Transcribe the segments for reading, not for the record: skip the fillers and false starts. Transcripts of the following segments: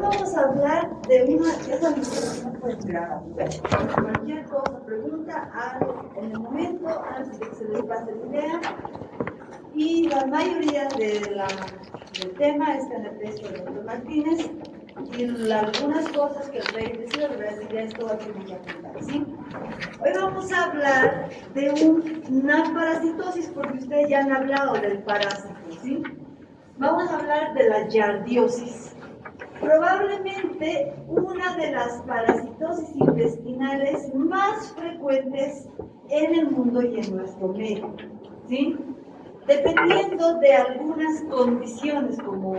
vamos a hablar de una... Esa no pueden grabar. Cualquier cosa, pregunta, algo en el momento, antes de que se les pase la idea. Y la mayoría del tema está en el texto de Dr. Martínez. Y algunas cosas que les voy a decir, les voy a decir esto, aquí voy a apuntar, ¿sí? Hoy vamos a hablar de una parasitosis, porque ustedes ya han hablado del parásito, ¿sí? Vamos a hablar de la yardiosis. Probablemente una de las parasitosis intestinales más frecuentes en el mundo y en nuestro medio, ¿sí? Dependiendo de algunas condiciones como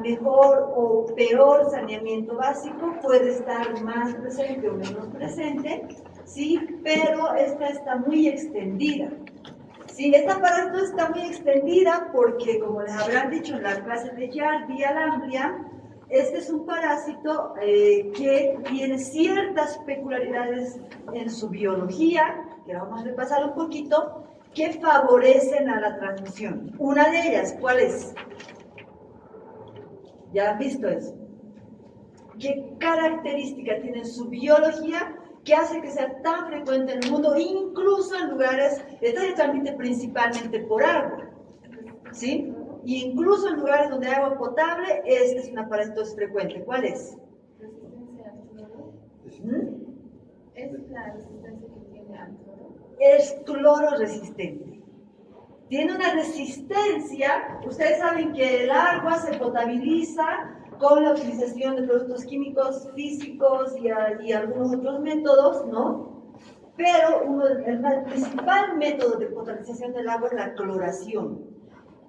mejor o peor saneamiento básico, puede estar más presente o menos presente, ¿sí? Pero esta está muy extendida. Sí, esta parasitosis está muy extendida porque, como les habrán dicho en la clase de Yardia lamblia, este es un parásito que tiene ciertas peculiaridades en su biología, que vamos a repasar un poquito, que favorecen a la transmisión. Una de ellas, ¿cuál es? ¿Ya han visto eso? ¿Qué característica tiene su biología que hace que sea tan frecuente en el mundo, incluso en lugares, esta se transmite principalmente por agua, ¿sí? Y incluso en lugares donde hay agua potable, esta es una parasitosis frecuente. ¿Cuál es? Resistencia al cloro. ¿Es la resistencia que tiene al cloro? Es cloro resistente. Tiene una resistencia. Ustedes saben que el agua se potabiliza con la utilización de productos químicos, físicos y algunos otros métodos, ¿no? Pero el principal método de potabilización del agua es la cloración,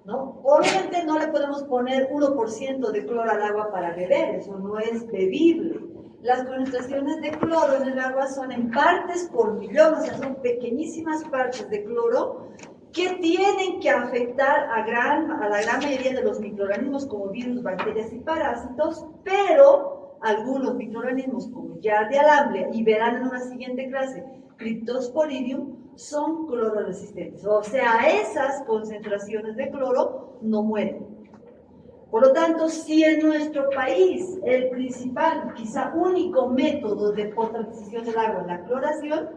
¿no? Obviamente no le podemos poner 1% de cloro al agua para beber, eso no es bebible. Las concentraciones de cloro en el agua son en partes por millón, o sea, son pequeñísimas partes de cloro que tienen que afectar a la gran mayoría de los microorganismos como virus, bacterias y parásitos, pero algunos microorganismos como Yardia lamblia, y verán en una siguiente clase, Cryptosporidium, son clororesistentes. O sea, a esas concentraciones de cloro no mueren. Por lo tanto, si en nuestro país el principal, quizá único método de potabilización del agua es la cloración,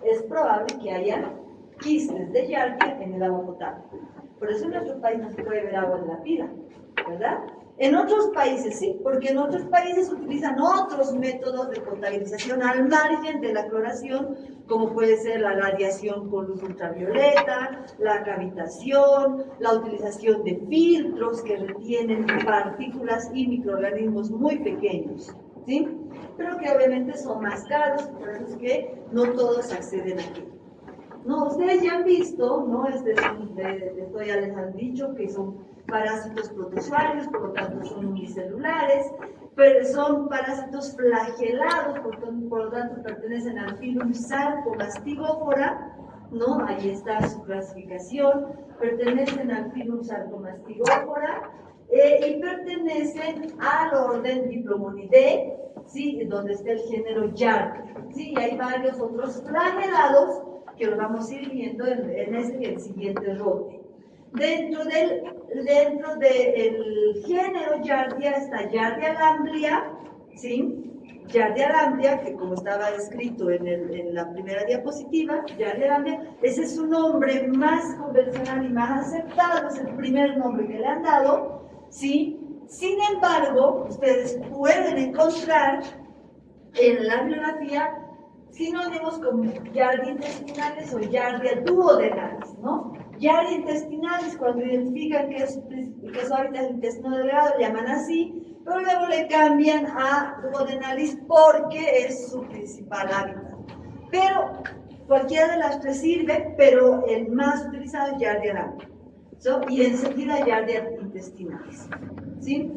es probable que haya quistes de Yardia en el agua potable. Por eso en nuestro país no se puede beber agua de la pila, ¿verdad? En otros países sí, porque en otros países utilizan otros métodos de potabilización al margen de la cloración, como puede ser la radiación con luz ultravioleta, la cavitación, la utilización de filtros que retienen partículas y microorganismos muy pequeños, ¿sí? Pero que obviamente son más caros, por eso es que no todos acceden aquí. No, ustedes ya han visto, ¿no? Esto ya les han dicho que son parásitos protozoarios, por lo tanto son unicelulares, pero son parásitos flagelados, por lo tanto pertenecen al filum Sarcomastigófora, ¿no? Ahí está su clasificación, pertenecen al filum Sarcomastigófora y pertenecen al orden Diplomonidae, ¿sí? Donde está el género Yardia, ¿sí? Y hay varios otros flagelados que los vamos a ir viendo en este y el siguiente rote. Dentro del género Yardia está Yardia lamblia, ¿sí? Yardia lamblia, que como estaba escrito en la primera diapositiva, Yardia lamblia, ese es su nombre más convencional y más aceptado, es el primer nombre que le han dado, ¿sí? Sin embargo, ustedes pueden encontrar en la bibliografía sinónimos como Yardia intestinales o Yardia duodenales, ¿no? Yardia intestinales, cuando identifican que su hábitat es intestino delgado, le llaman así, pero luego le cambian a duodenalis porque es su principal hábitat. Pero cualquiera de las tres sirve, pero el más utilizado es Yardia lamblia, ¿so? Y enseguida Yardia intestinales, ¿sí?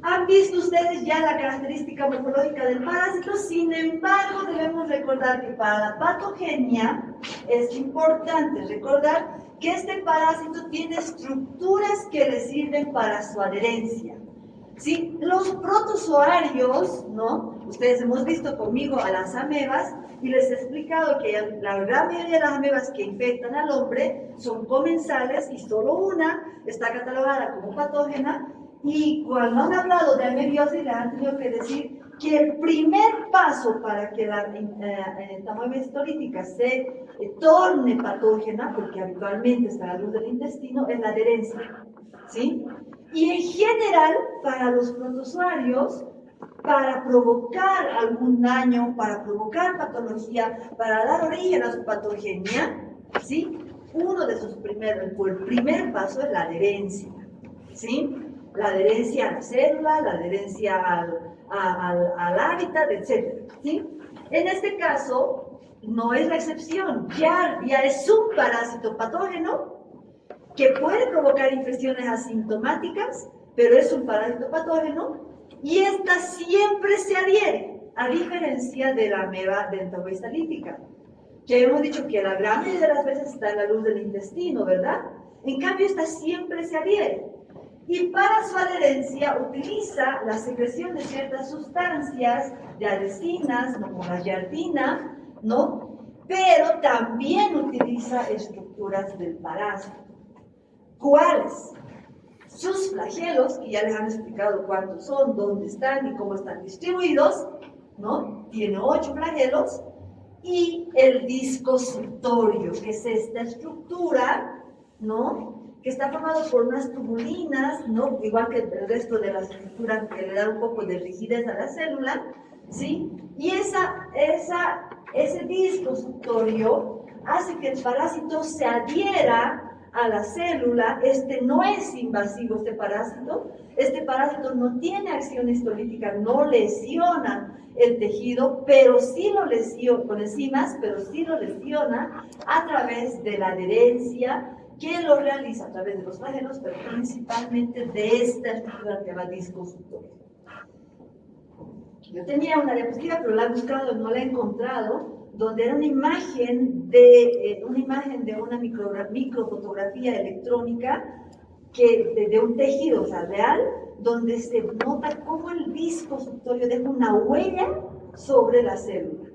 Han visto ustedes ya la característica morfológica del parásito, sin embargo debemos recordar que para la patogenia es importante recordar que este parásito tiene estructuras que le sirven para su adherencia. ¿Sí? Los protozoarios, ¿no? Ustedes hemos visto conmigo a las amebas y les he explicado que la gran mayoría de las amebas que infectan al hombre son comensales y solo una está catalogada como patógena, Y cuando han hablado de amebiosis, les han tenido que decir que el primer paso para que la entamoeba histolítica se torne patógena, porque habitualmente está a la luz del intestino, es la adherencia, ¿sí? Y en general, para los protozoarios, para provocar algún daño, para provocar patología, para dar origen a su patogenia, ¿sí? Uno de sus primeros, el primer paso es la adherencia, ¿sí? La adherencia a la célula, la adherencia al hábitat, etc. ¿Sí? En este caso, no es la excepción, ya es un parásito patógeno que puede provocar infecciones asintomáticas, pero es un parásito patógeno y esta siempre se adhiere, a diferencia de la ameba dentabohistolítica, que hemos dicho que la gran mayoría de las veces está en la luz del intestino, ¿verdad? En cambio, esta siempre se adhiere. Y para su adherencia utiliza la secreción de ciertas sustancias, de adhesinas, como la giardina, ¿no? Pero también utiliza estructuras del parásito. ¿Cuáles? Sus flagelos, que ya les han explicado cuántos son, dónde están y cómo están distribuidos, ¿no? Tiene 8 flagelos. Y el disco suctorio, que es esta estructura, ¿no? Que está formado por unas tubulinas, ¿no? Igual que el resto de las estructuras que le dan un poco de rigidez a la célula, ¿sí? Y ese disco suctorio hace que el parásito se adhiera a la célula. Este no es invasivo, este parásito no tiene acción histolítica, no lesiona el tejido, pero sí lo lesiona con enzimas, pero sí lo lesiona a través de la adherencia, que lo realiza a través de los flagelos, pero principalmente de esta estructura que se llama disco suctorio. Yo tenía una diapositiva, pero la he buscado y no la he encontrado, donde era una imagen de una microfotografía electrónica de un tejido, o sea, real, donde se nota cómo el disco suctorio deja una huella sobre la célula.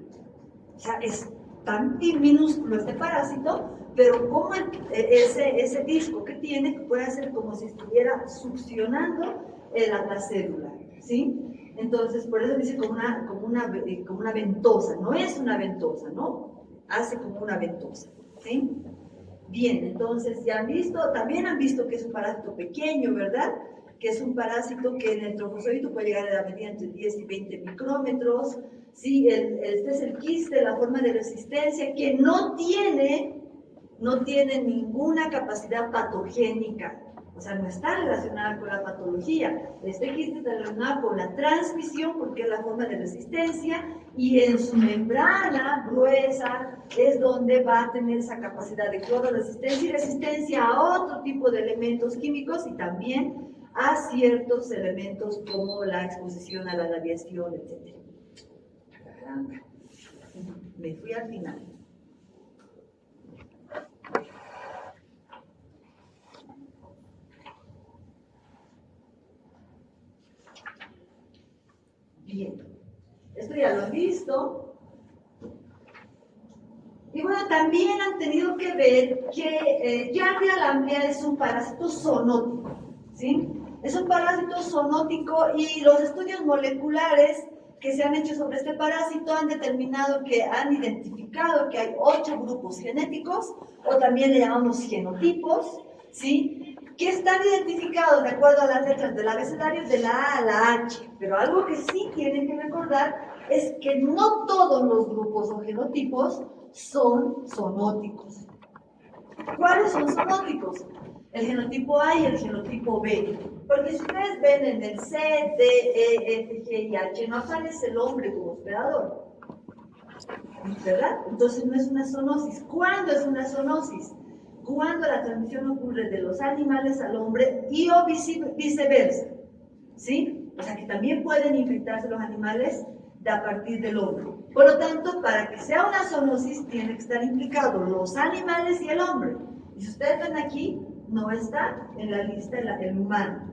O sea, es tan minúsculo este parásito, pero como ese disco que tiene puede hacer como si estuviera succionando la célula, ¿sí? Entonces, por eso dice como una ventosa. No es una ventosa, ¿no? Hace como una ventosa, ¿sí? Bien, entonces ya han visto, también han visto que es un parásito pequeño, ¿verdad? Que es un parásito que en el trofozoito puede llegar a la medida entre 10 y 20 micrómetros. Sí, este es el quiste, la forma de resistencia, que no tiene ninguna capacidad patogénica, o sea, no está relacionada con la patología. Este quiste está relacionado con la transmisión, porque es la forma de resistencia, y en su membrana gruesa es donde va a tener esa capacidad de clororesistencia y resistencia a otro tipo de elementos químicos y también a ciertos elementos como la exposición a la radiación, etc. Caramba, me fui al final. Bien, esto ya lo han visto. Y bueno, también han tenido que ver que Giardia lamblia es un parásito zoonótico, ¿sí? Es un parásito zoonótico y los estudios moleculares que se han hecho sobre este parásito han identificado que hay 8 grupos genéticos, o también le llamamos genotipos, ¿sí? Que están identificados de acuerdo a las letras del abecedario de la A a la H. Pero algo que sí tienen que recordar es que no todos los grupos o genotipos son zoonóticos. ¿Cuáles son zoonóticos? El genotipo A y el genotipo B. Porque si ustedes ven en el C, D, E, F, G y H, no aparece el hombre como hospedador, ¿verdad? Entonces no es una zoonosis. ¿Cuándo es una zoonosis? Cuando la transmisión ocurre de los animales al hombre y o viceversa, ¿sí? O sea que también pueden infectarse los animales a partir del hombre. Por lo tanto, para que sea una zoonosis, tiene que estar implicados los animales y el hombre. Y si ustedes ven aquí, no está en la lista el humano.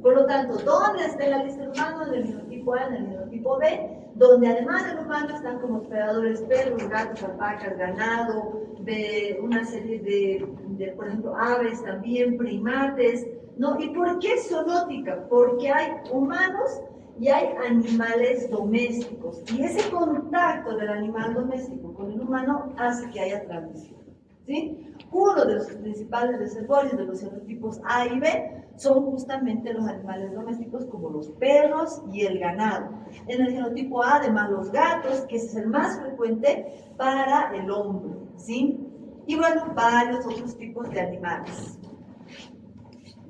Por lo tanto, ¿dónde está en la lista el humano? En el genotipo A, en el genotipo B, donde además del humano están como hospedadores perros, gatos, alpacas, ganado, de una serie de, por ejemplo, aves también, primates, ¿no? ¿Y por qué zoonótica? Porque hay humanos y hay animales domésticos. Y ese contacto del animal doméstico con el humano hace que haya transmisión, ¿sí? Uno de los principales reservorios de los genotipos A y B son justamente los animales domésticos como los perros y el ganado. En el genotipo A, además, los gatos, que ese es el más frecuente para el hombre, ¿sí? Y bueno, varios otros tipos de animales.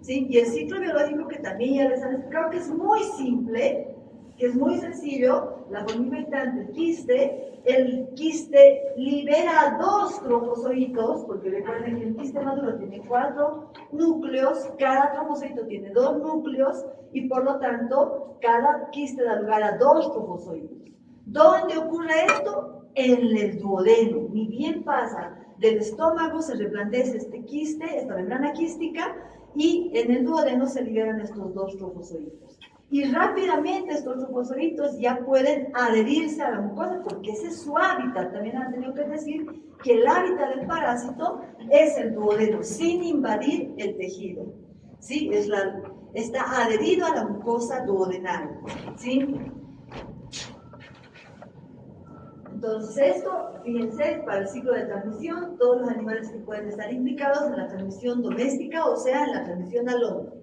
¿Sí? Y el ciclo biológico que también ya les han explicado, que es muy simple, que es muy sencillo, la formimitante quiste, el quiste libera 2 trofozoitos, porque recuerden que el quiste maduro tiene 4 núcleos, cada trofozoito tiene 2 núcleos, y por lo tanto, cada quiste da lugar a 2 trofozoitos. ¿Dónde ocurre esto? En el duodeno. Ni bien pasa del estómago, se reblandece este quiste, esta membrana quística, y en el duodeno se liberan estos 2 trofozoitos. Y rápidamente estos trofozoitos ya pueden adherirse a la mucosa, porque ese es su hábitat. También han tenido que decir que el hábitat del parásito es el duodeno, sin invadir el tejido. ¿Sí? Está adherido a la mucosa duodenal. ¿Sí? Entonces esto, fíjense, para el ciclo de transmisión, todos los animales que pueden estar implicados en la transmisión doméstica, o sea, en la transmisión al hombre.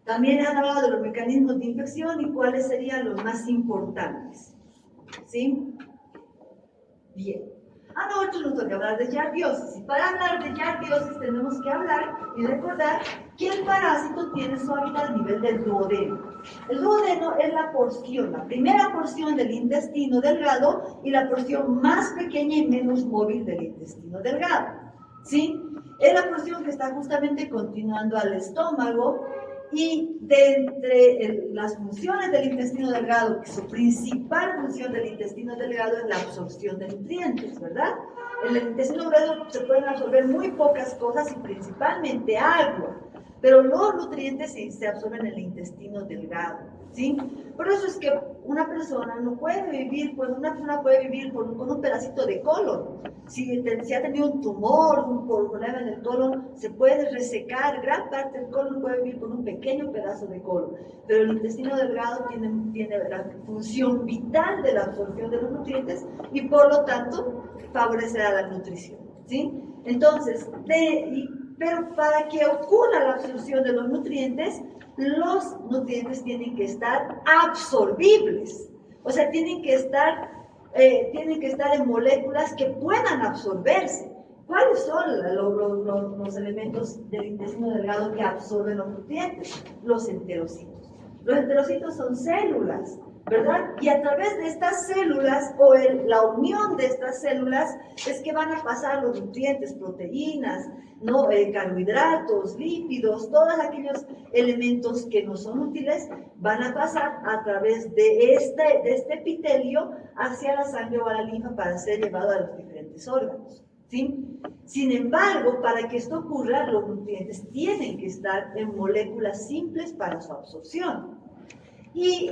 También han hablado de los mecanismos de infección y cuáles serían los más importantes. ¿Sí? Bien. A nosotros nos toca hablar de giardiosis. Y para hablar de giardiosis tenemos que hablar y recordar que el parásito tiene su hábitat a nivel del duodeno. El duodeno es la porción, la primera porción del intestino delgado y la porción más pequeña y menos móvil del intestino delgado. ¿Sí? Es la porción que está justamente continuando al estómago. Y de entre las funciones del intestino delgado, que su principal función del intestino delgado es la absorción de nutrientes, ¿verdad? En el intestino delgado se pueden absorber muy pocas cosas y principalmente agua, pero los nutrientes se absorben en el intestino delgado, ¿sí? Por eso es que una persona no puede vivir, pues una persona puede vivir con un pedacito de colon. Si ha tenido un tumor, un problema en el colon, se puede resecar, gran parte del colon puede vivir con un pequeño pedazo de colon, pero el intestino delgado tiene la función vital de la absorción de los nutrientes y por lo tanto favorecerá la nutrición, ¿sí? Entonces, pero para que ocurra la absorción de los nutrientes tienen que estar absorbibles, o sea, tienen que estar en moléculas que puedan absorberse. ¿Cuáles son los elementos del intestino delgado que absorben los nutrientes? Los enterocitos. Los enterocitos son células, ¿verdad? Y a través de estas células, o la unión de estas células, es que van a pasar los nutrientes, proteínas, ¿no? Carbohidratos, lípidos, todos aquellos elementos que no son útiles, van a pasar a través de este epitelio hacia la sangre o a la linfa para ser llevado a los diferentes órganos, ¿sí? Sin embargo, para que esto ocurra, los nutrientes tienen que estar en moléculas simples para su absorción. Y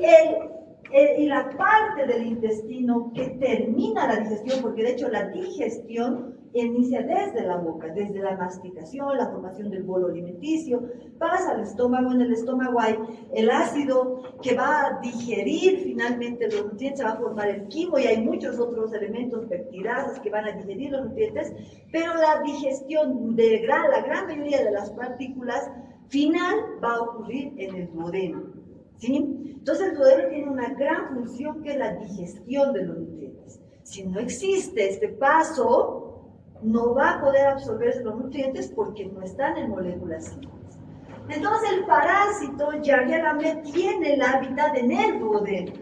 la parte del intestino que termina la digestión, porque de hecho la digestión inicia desde la boca, desde la masticación, la formación del bolo alimenticio, pasa al estómago. En el estómago hay el ácido que va a digerir finalmente los nutrientes, se va a formar el quimo y hay muchos otros elementos, peptidasas, que van a digerir los nutrientes, pero la digestión de la gran mayoría de las partículas final va a ocurrir en el duodeno, ¿sí? Entonces el duodeno tiene una gran función que es la digestión de los nutrientes. Si no existe este paso, no va a poder absorberse los nutrientes porque no están en moléculas simples. Entonces el parásito Giardia lamblia tiene el hábitat en el duodeno,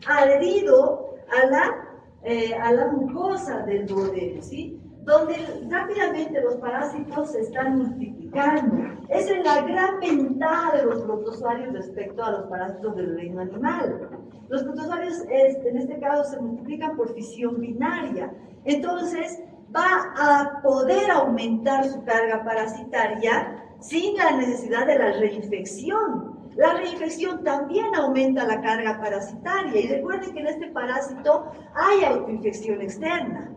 adherido a la mucosa del duodeno, ¿sí? Donde rápidamente los parásitos se están multiplicando. Esa es la gran ventaja de los protozoarios respecto a los parásitos del reino animal. Los protozoarios, en este caso, se multiplican por fisión binaria. Entonces, va a poder aumentar su carga parasitaria sin la necesidad de la reinfección. La reinfección también aumenta la carga parasitaria. Y recuerden que en este parásito hay autoinfección externa.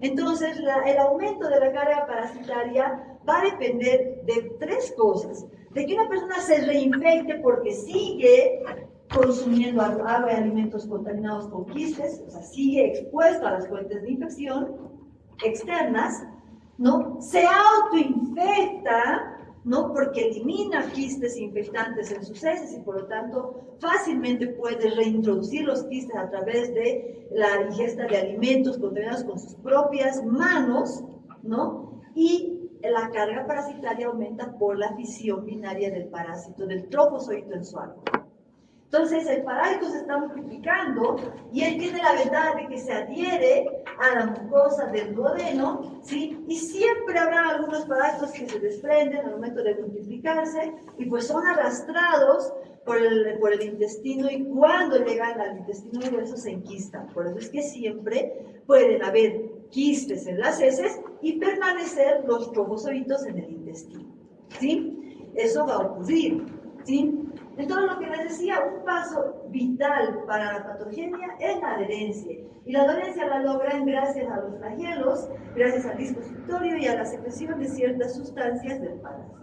Entonces, el aumento de la carga parasitaria va a depender de 3 cosas. de que una persona se reinfecte porque sigue consumiendo agua y alimentos contaminados con quistes, o sea, sigue expuesto a las fuentes de infección externas, ¿no? Se autoinfecta, ¿no? Porque elimina quistes infectantes en sus heces y por lo tanto fácilmente puede reintroducir los quistes a través de la ingesta de alimentos contaminados con sus propias manos, ¿no? Y la carga parasitaria aumenta por la fisión binaria del parásito, del trofozoito en su árbol. Entonces el parásito se está multiplicando y él tiene la ventaja de que se adhiere a la mucosa del duodeno, ¿sí? Y siempre habrá algunos parásitos que se desprenden al momento de multiplicarse y pues son arrastrados por el intestino y cuando llegan al intestino grueso se enquistan. Por eso es que siempre pueden haber quistes en las heces y permanecer los trofozoitos en el intestino, ¿sí? Eso va a ocurrir, ¿sí? Entonces, lo que les decía, un paso vital para la patogenia es la adherencia. Y la adherencia la logran gracias a los flagelos, gracias al disco suctorio y a la secreción de ciertas sustancias del parásito,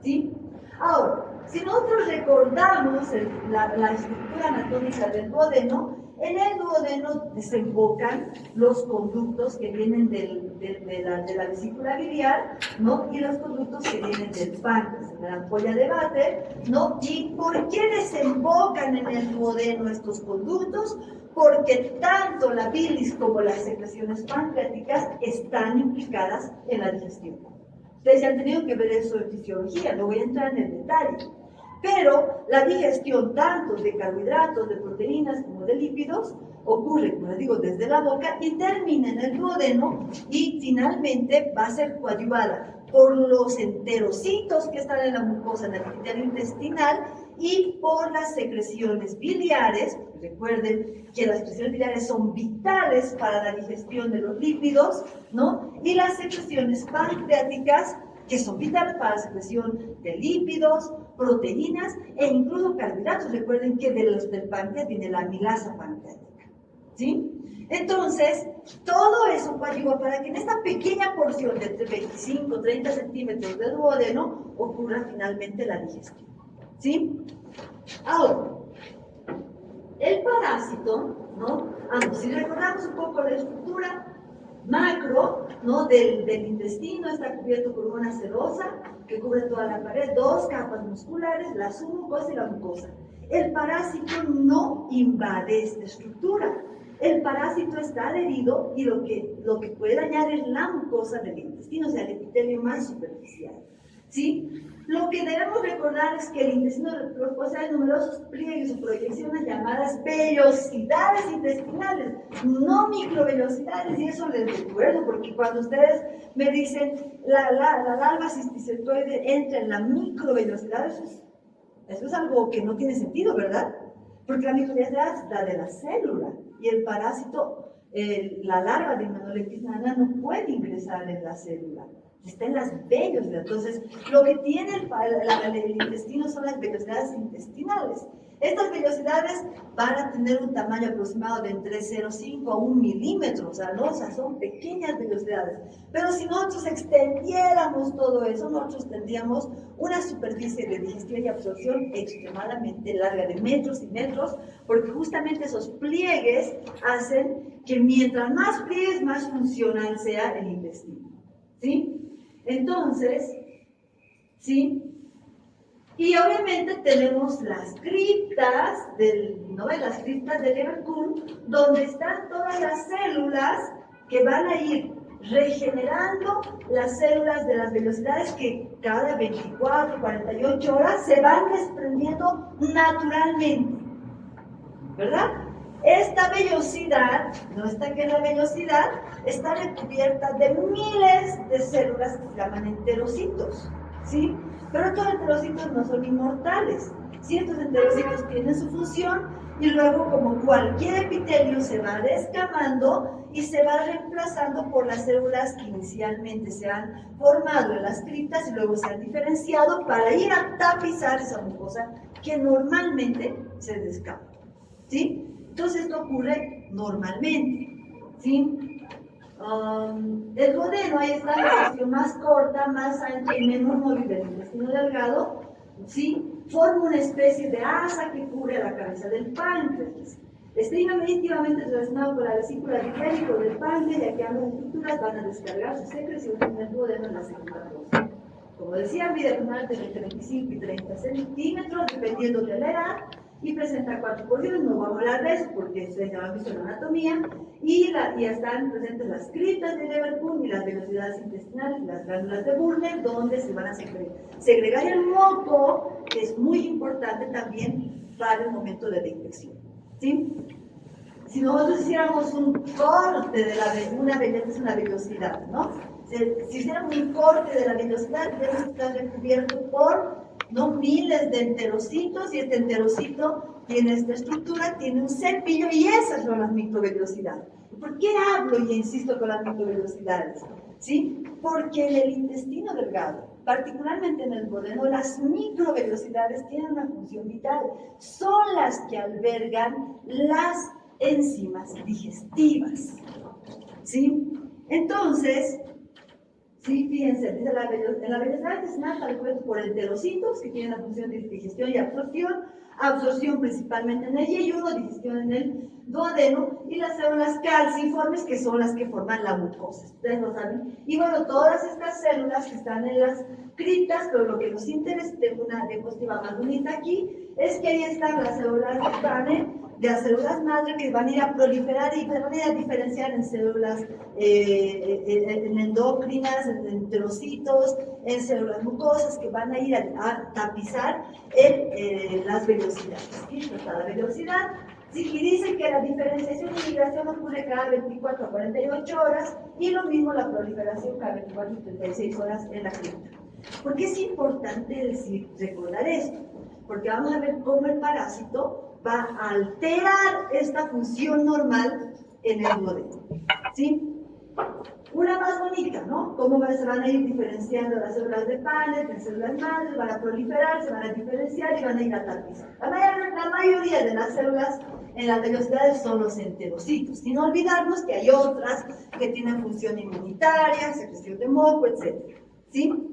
¿sí? Ahora, si nosotros recordamos la estructura anatómica del duodeno, en el duodeno desembocan los conductos que vienen de la vesícula biliar, ¿no? Y los conductos que vienen del páncreas, de la ampolla de Vater, ¿no? ¿Y por qué desembocan en el duodeno estos conductos? Porque tanto la bilis como las secreciones pancreáticas están implicadas en la digestión. Ustedes ya han tenido que ver eso en fisiología, no voy a entrar en el detalle. Pero la digestión tanto de carbohidratos, de proteínas como de lípidos ocurre, como les digo, desde la boca y termina en el duodeno y finalmente va a ser coadyuvada por los enterocitos que están en la mucosa, en el epitelio intestinal y por las secreciones biliares. Recuerden que las secreciones biliares son vitales para la digestión de los lípidos, ¿no? Y las secreciones pancreáticas que son vitales para la secreción de lípidos, proteínas e incluso carbohidratos. Recuerden que de los del páncreas viene la amilasa pancreática, ¿sí? Entonces, todo eso coadyuva para que en esta pequeña porción de entre 25 y 30 centímetros de duodeno ocurra finalmente la digestión, ¿sí? Ahora, el parásito, ¿no? Si recordamos un poco la estructura macro, ¿no? del intestino, está cubierto por una serosa que cubre toda la pared, dos capas musculares, la submucosa y la mucosa. El parásito no invade esta estructura. El parásito está adherido y lo que puede dañar es la mucosa del intestino, o sea, el epitelio más superficial, ¿sí? Lo que debemos recordar es que el intestino posee numerosos pliegues o proyecciones llamadas vellosidades intestinales, no microvellosidades, y eso les recuerdo, porque cuando ustedes me dicen la larva cisticercoide entra en la microvellosidad, eso es algo que no tiene sentido, ¿verdad? Porque la microvellosidad es la de la célula, y el parásito, la larva de Hymenoleuctis nana no puede ingresar en la célula. Está en las vellosidades. Entonces, lo que tiene el intestino son las vellosidades intestinales. Estas vellosidades van a tener un tamaño aproximado de entre 0,5 a 1 milímetro, o sea, son pequeñas vellosidades. Pero si nosotros extendiéramos todo eso, nosotros tendríamos una superficie de digestión y absorción extremadamente larga, de metros y metros, porque justamente esos pliegues hacen que mientras más pliegues, más funcional sea el intestino, ¿sí? Entonces, ¿sí? Y obviamente tenemos las criptas las criptas del Leverkusen, donde están todas las células que van a ir regenerando las células de las vellosidades que cada 24, 48 horas se van desprendiendo naturalmente, ¿verdad? Esta vellosidad, no está que la vellosidad, está recubierta de miles de células que se llaman enterocitos, ¿sí? Pero estos enterocitos no son inmortales, ¿sí? Estos enterocitos tienen su función y luego, como cualquier epitelio, se va descamando y se va reemplazando por las células que inicialmente se han formado en las criptas y luego se han diferenciado para ir a tapizar esa mucosa que normalmente se descama, ¿sí? Entonces esto ocurre normalmente, ¿sí? El duodeno, ahí está la sección más corta, más ancha y menos móvil del intestino delgado, ¿sí? Forma una especie de asa que cubre la cabeza del páncreas. Está íntimamente relacionado con la vesícula biliar del páncreas, ya que ambas estructuras van a descargar sus secreciones en el duodeno en la segunda dosis. Como decía, mide aproximadamente entre 25 y 30 centímetros, dependiendo de la edad, y presenta 4 porciones. No vamos a hablar de eso porque ustedes ya lo han visto en la anatomía, y están presentes las criptas de Leverkusen y las velocidades intestinales y las glándulas de Burner, donde se van a segregar el moco, que es muy importante también para el momento de la infección. ¿Sí? Si nosotros hiciéramos un corte de una vellosidad, ¿no? Si hiciéramos un corte de la vellosidad, debe estar recubierto por miles de enterocitos, y este enterocito tiene esta estructura, tiene un cepillo, y esas son las microvellosidades. ¿Por qué hablo y insisto con las microvellosidades? ¿Sí? Porque en el intestino delgado, particularmente en el duodeno, las microvellosidades tienen una función vital. Son las que albergan las enzimas digestivas. ¿Sí? Entonces, sí, fíjense, dice en la vellosidad intestinal está recubierto por enterocitos, que tienen la función de digestión y absorción principalmente en el yeyuno, digestión en el duodeno, y las células calciformes, que son las que forman la mucosa. Ustedes lo saben. Y bueno, todas estas células que están en las criptas, pero lo que nos interesa, tengo una diapositiva más bonita aquí, es que ahí están las células de las células madre, que van a ir a proliferar y van a ir a diferenciar en células en endocrinas, en enterocitos, en células mucosas, que van a ir a tapizar las velocidades. ¿Sí? Cada velocidad. Sí, y dice que la diferenciación y migración ocurre cada 24 a 48 horas, y lo mismo la proliferación cada 24 a 36 horas en la cripta. ¿Por qué es importante recordar esto? Porque vamos a ver cómo el parásito va a alterar esta función normal en el duodeno. ¿Sí? Una más bonita, ¿no? Cómo se van a ir diferenciando las células de Paneth en células madres, van a proliferar, se van a diferenciar y van a ir a tapizar. La mayoría de las células en las vellosidades son los enterocitos, sin olvidarnos que hay otras que tienen función inmunitaria, secreción de moco, etc. ¿Sí?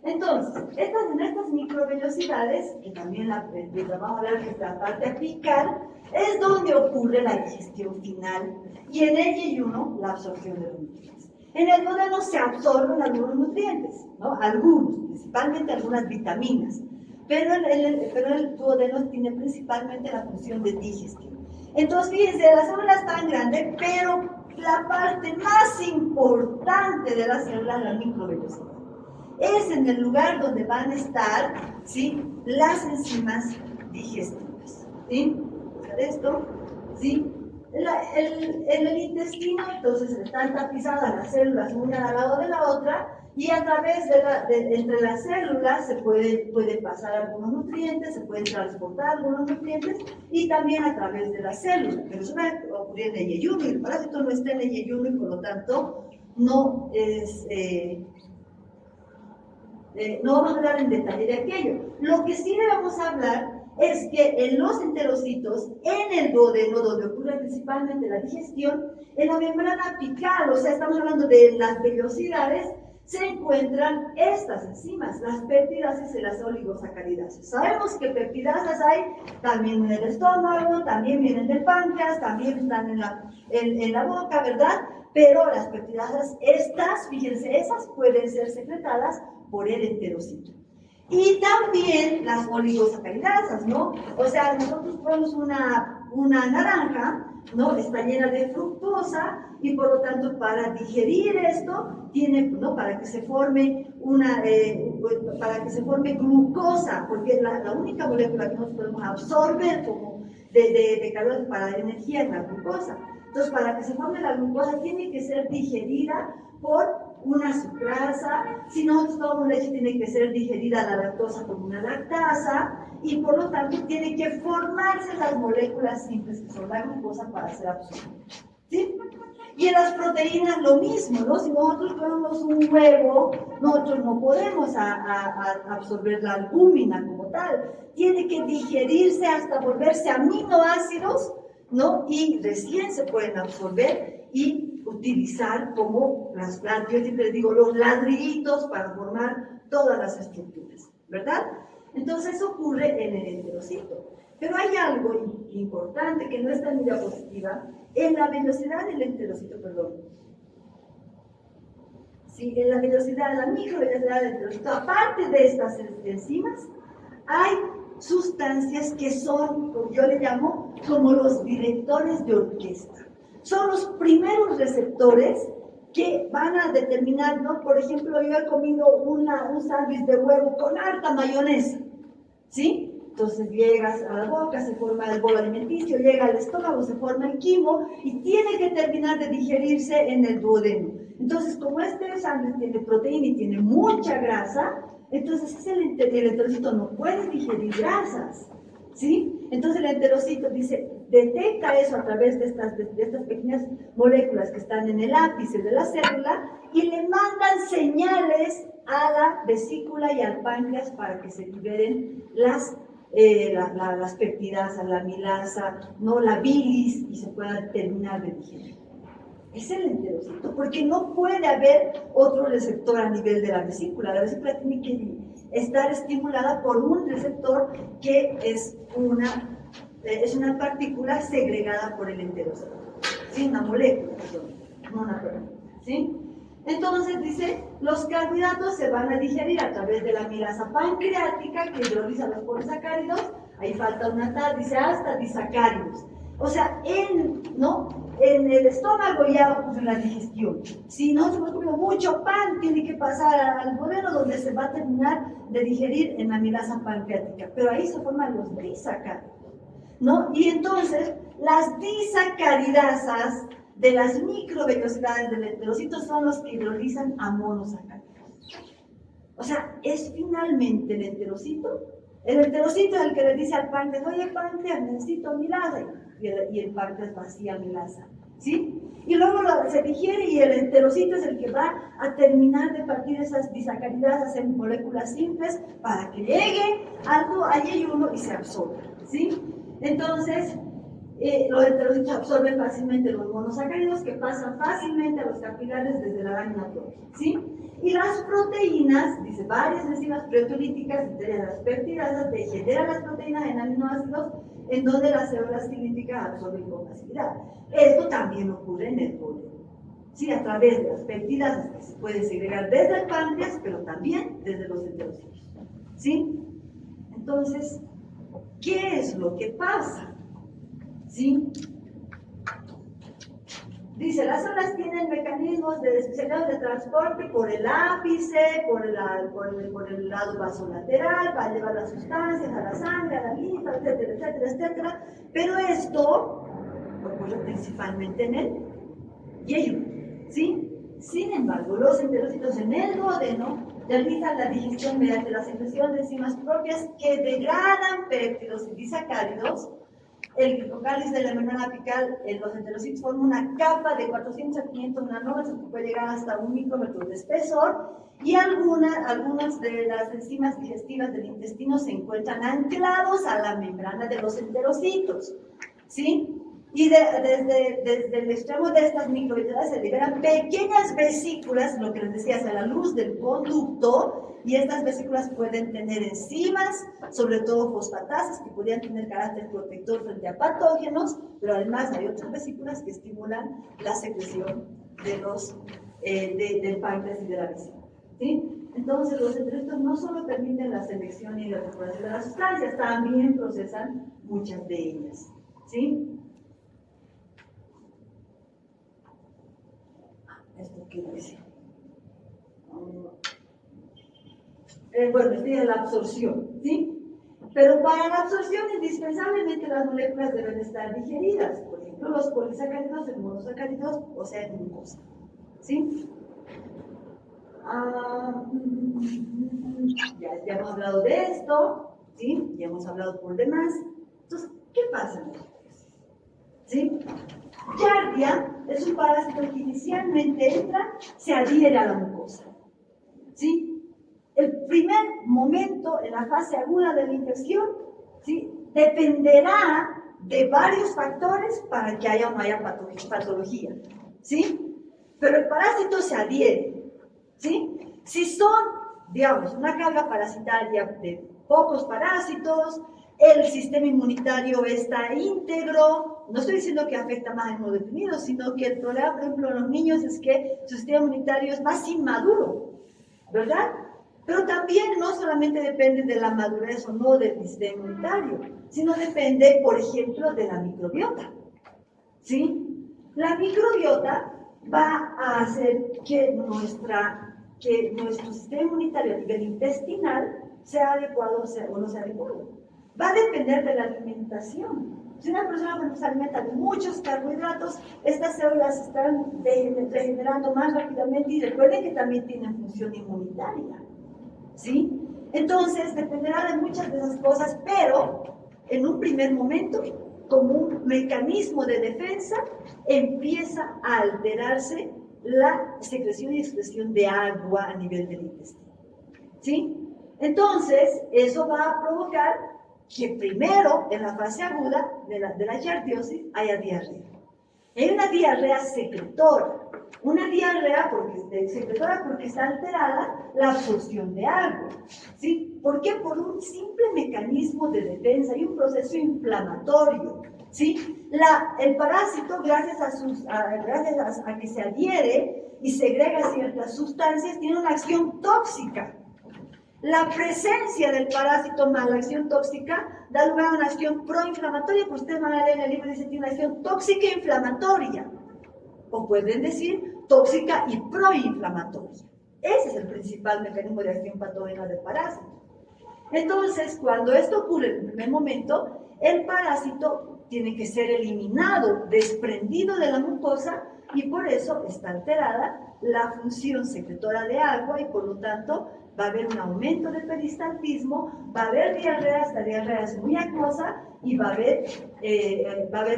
Entonces, en estas microvellosidades, que también vamos a hablar de la parte apical, es donde ocurre la digestión final, y en el yeyuno la absorción de los nutrientes. En el duodeno se absorben algunos nutrientes, ¿no? Algunos, principalmente algunas vitaminas, pero el duodeno tiene principalmente la función de digestión. Entonces, fíjense, la célula es tan grande, pero la parte más importante de la célula es la microvellosidad. Es en el lugar donde van a estar, ¿sí?, las enzimas digestivas. ¿Sí? ¿Esto? ¿Sí? En el intestino, entonces, están tapizadas las células una al lado de la otra, y a través entre las células se puede pasar algunos nutrientes, se pueden transportar algunos nutrientes, y también a través de la célula. Pero eso va a ocurrir en el yeyuno, y el parásito no está en el yeyuno, y por lo tanto no es... no vamos a hablar en detalle de aquello. Lo que sí le vamos a hablar es que en los enterocitos, en el duodeno, donde ocurre principalmente la digestión, en la membrana apical, o sea, estamos hablando de las vellosidades, se encuentran estas enzimas, las peptidases y las oligosacaridases. Sabemos que peptidasas hay también en el estómago, también vienen del páncreas, también están en la boca, ¿verdad? Pero las peptidasas, fíjense, esas pueden ser secretadas por el enterocito. Y también las oligosacaridasas, ¿no? O sea, nosotros ponemos una naranja, ¿no? Está llena de fructosa, y por lo tanto para digerir esto, ¿no? Para que se forme glucosa, porque es la única molécula que nosotros podemos absorber como de calor para energía es la glucosa. Entonces, para que se forme la glucosa tiene que ser digerida por una sucrasa. Si nosotros tomamos leche, tiene que ser digerida la lactosa por una lactasa, y por lo tanto tiene que formarse las moléculas simples que son la glucosa para ser absorbida. ¿Sí? Y en las proteínas lo mismo, ¿no? Si nosotros comemos un huevo, nosotros no podemos absorber la albúmina como tal. Tiene que digerirse hasta volverse aminoácidos, ¿no? Y recién se pueden absorber y utilizar como yo siempre digo, los ladrillitos para formar todas las estructuras, ¿verdad? Entonces eso ocurre en el enterocito. Pero hay algo importante que no está en mi diapositiva, en la velocidad del enterocito, perdón. Sí, en la velocidad, la microvelocidad del enterocito, aparte de estas enzimas, hay sustancias que son, yo le llamo, como los directores de orquesta. Son los primeros receptores que van a determinar, ¿no? Por ejemplo, yo he comido un sándwich de huevo con harta mayonesa, ¿sí? Entonces llegas a la boca, se forma el bolo alimenticio, llega al estómago, se forma el quimo y tiene que terminar de digerirse en el duodeno. Entonces, como este sándwich tiene proteína y tiene mucha grasa, entonces el enterocito no puede digerir grasas, ¿sí? Entonces el enterocito dice, detecta eso a través de estas pequeñas moléculas que están en el ápice de la célula y le mandan señales a la vesícula y al páncreas para que se liberen las peptidasas, la amilasa, ¿no? La bilis y se pueda terminar de digerir. Es el enterocito, porque no puede haber otro receptor a nivel de la vesícula. La vesícula tiene que estar estimulada por un receptor que es una partícula segregada por el enterocito, ¿sí? Una molécula, perdón, no una proteína, ¿sí? Entonces dice, los carbohidratos se van a digerir a través de la amilasa pancreática que hidroliza los polisacáridos. Ahí falta una tal, dice hasta disacáridos. O sea, en el estómago ya ocurre la digestión. Si nosotros hemos comido mucho pan, tiene que pasar al duodeno donde se va a terminar de digerir en la amilasa pancreática. Pero ahí se forman los disacáridos, ¿no? Y entonces, las disacaridasas de las microvellosidades del enterocito son los que hidrolizan a monosacáridos. O sea, es finalmente el enterocito es el que le dice al páncreas, oye páncreas, necesito amilasa, y el páncreas vacía amilasa, ¿sí? Y luego se digiere y el enterocito es el que va a terminar de partir esas disacaridasas en moléculas simples para que llegue algo al yeyuno y se absorba, ¿sí? Entonces, los enterocitos absorben fácilmente los monosacáridos que pasan fácilmente a los capilares desde la lámina propia, ¿sí? Y las proteínas, dice, varias enzimas proteolíticas, entre las peptidasas, degeneran las proteínas en aminoácidos en donde las células cilíndricas absorben con facilidad. Esto también ocurre en el duodeno, ¿sí? A través de las peptidasas que se pueden segregar desde el páncreas, pero también desde los enterocitos, ¿sí? Entonces, ¿qué es lo que pasa? ¿Sí? Dice, las células tienen mecanismos especializados de transporte por el ápice, por el lado vasolateral, va a llevar las sustancias a la sangre, a la linfa, etcétera, etcétera, etcétera. Pero esto ocurre principalmente en el yeyuno, ¿sí? Sin embargo, los enterocitos en el duodeno realizan la digestión mediante la secreción de enzimas propias que degradan péptidos y disacáridos. El glicocáliz de la membrana apical en los enterocitos forma una capa de 400 a 500 nanómetros que puede llegar hasta 1 micrómetro de espesor y algunas de las enzimas digestivas del intestino se encuentran anclados a la membrana de los enterocitos, ¿sí? Y desde el extremo de estas microvellosidades se liberan pequeñas vesículas, lo que les decía, hacia la luz del conducto, y estas vesículas pueden tener enzimas, sobre todo fosfatasas, que podrían tener carácter protector frente a patógenos, pero además hay otras vesículas que estimulan la secreción del páncreas y de la vesícula, ¿sí? Entonces, los enterocitos no solo permiten la selección y la recuperación de las sustancias, también procesan muchas de ellas, ¿sí? ¿Esto qué dice? Bueno, esto es la absorción, ¿sí? Pero para la absorción, indispensablemente las moléculas deben estar digeridas. Por ejemplo, los polisacáridos, el monosacáridos, o sea, en glucosa, ¿sí? Ya hemos hablado de esto, ¿sí? Ya hemos hablado por demás. Entonces, ¿qué pasa? ¿Sí? Giardia es un parásito que inicialmente entra, se adhiere a la mucosa, ¿sí? El primer momento en la fase aguda de la infección, ¿sí? Dependerá de varios factores para que haya o no haya patología, ¿sí? Pero el parásito se adhiere, ¿sí? Si son, digamos, una carga parasitaria de pocos parásitos, el sistema inmunitario está íntegro. No estoy diciendo que afecta más en modo definido, sino que el problema, por ejemplo, en los niños es que su sistema inmunitario es más inmaduro, ¿verdad? Pero también no solamente depende de la madurez o no del sistema inmunitario, sino depende, por ejemplo, de la microbiota, ¿sí? La microbiota va a hacer que nuestro sistema inmunitario a nivel intestinal sea adecuado o no sea adecuado. Va a depender de la alimentación. Si una persona se alimenta de muchos carbohidratos, estas células se están regenerando más rápidamente y recuerden que también tienen función inmunitaria, ¿sí? Entonces, dependerá de muchas de esas cosas, pero en un primer momento, como un mecanismo de defensa, empieza a alterarse la secreción y expresión de agua a nivel del intestino, ¿sí? Entonces, eso va a provocar que primero, en la fase aguda de la giardiosis, haya diarrea. Hay una diarrea secretora. Una diarrea secretora porque está alterada la absorción de agua. ¿Sí? ¿Por qué? Por un simple mecanismo de defensa y un proceso inflamatorio. ¿Sí? El parásito, gracias a que se adhiere y segrega ciertas sustancias, tiene una acción tóxica. La presencia del parásito más la acción tóxica da lugar a una acción proinflamatoria, que ustedes van a leer en el libro, dice que tiene una acción tóxica e inflamatoria. O pueden decir tóxica y proinflamatoria. Ese es el principal mecanismo de acción patógena del parásito. Entonces, cuando esto ocurre en el primer momento, el parásito tiene que ser eliminado, desprendido de la mucosa, y por eso está alterada la función secretora de agua y por lo tanto va a haber un aumento del peristaltismo, va a haber diarrea, esta diarrea es muy acuosa y va a haber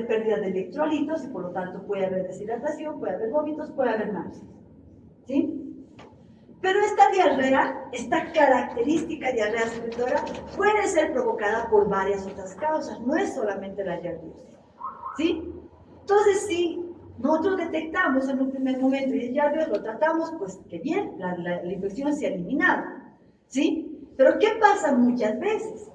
pérdida de electrolitos y por lo tanto puede haber deshidratación, puede haber vómitos, puede haber náuseas, ¿sí? Pero esta diarrea, esta característica diarrea secretora, puede ser provocada por varias otras causas, no es solamente la giardiosis, ¿sí? Entonces, si nosotros detectamos en un primer momento y el giardio lo tratamos, pues que bien, la infección se ha eliminado, ¿sí? Pero ¿qué pasa muchas veces?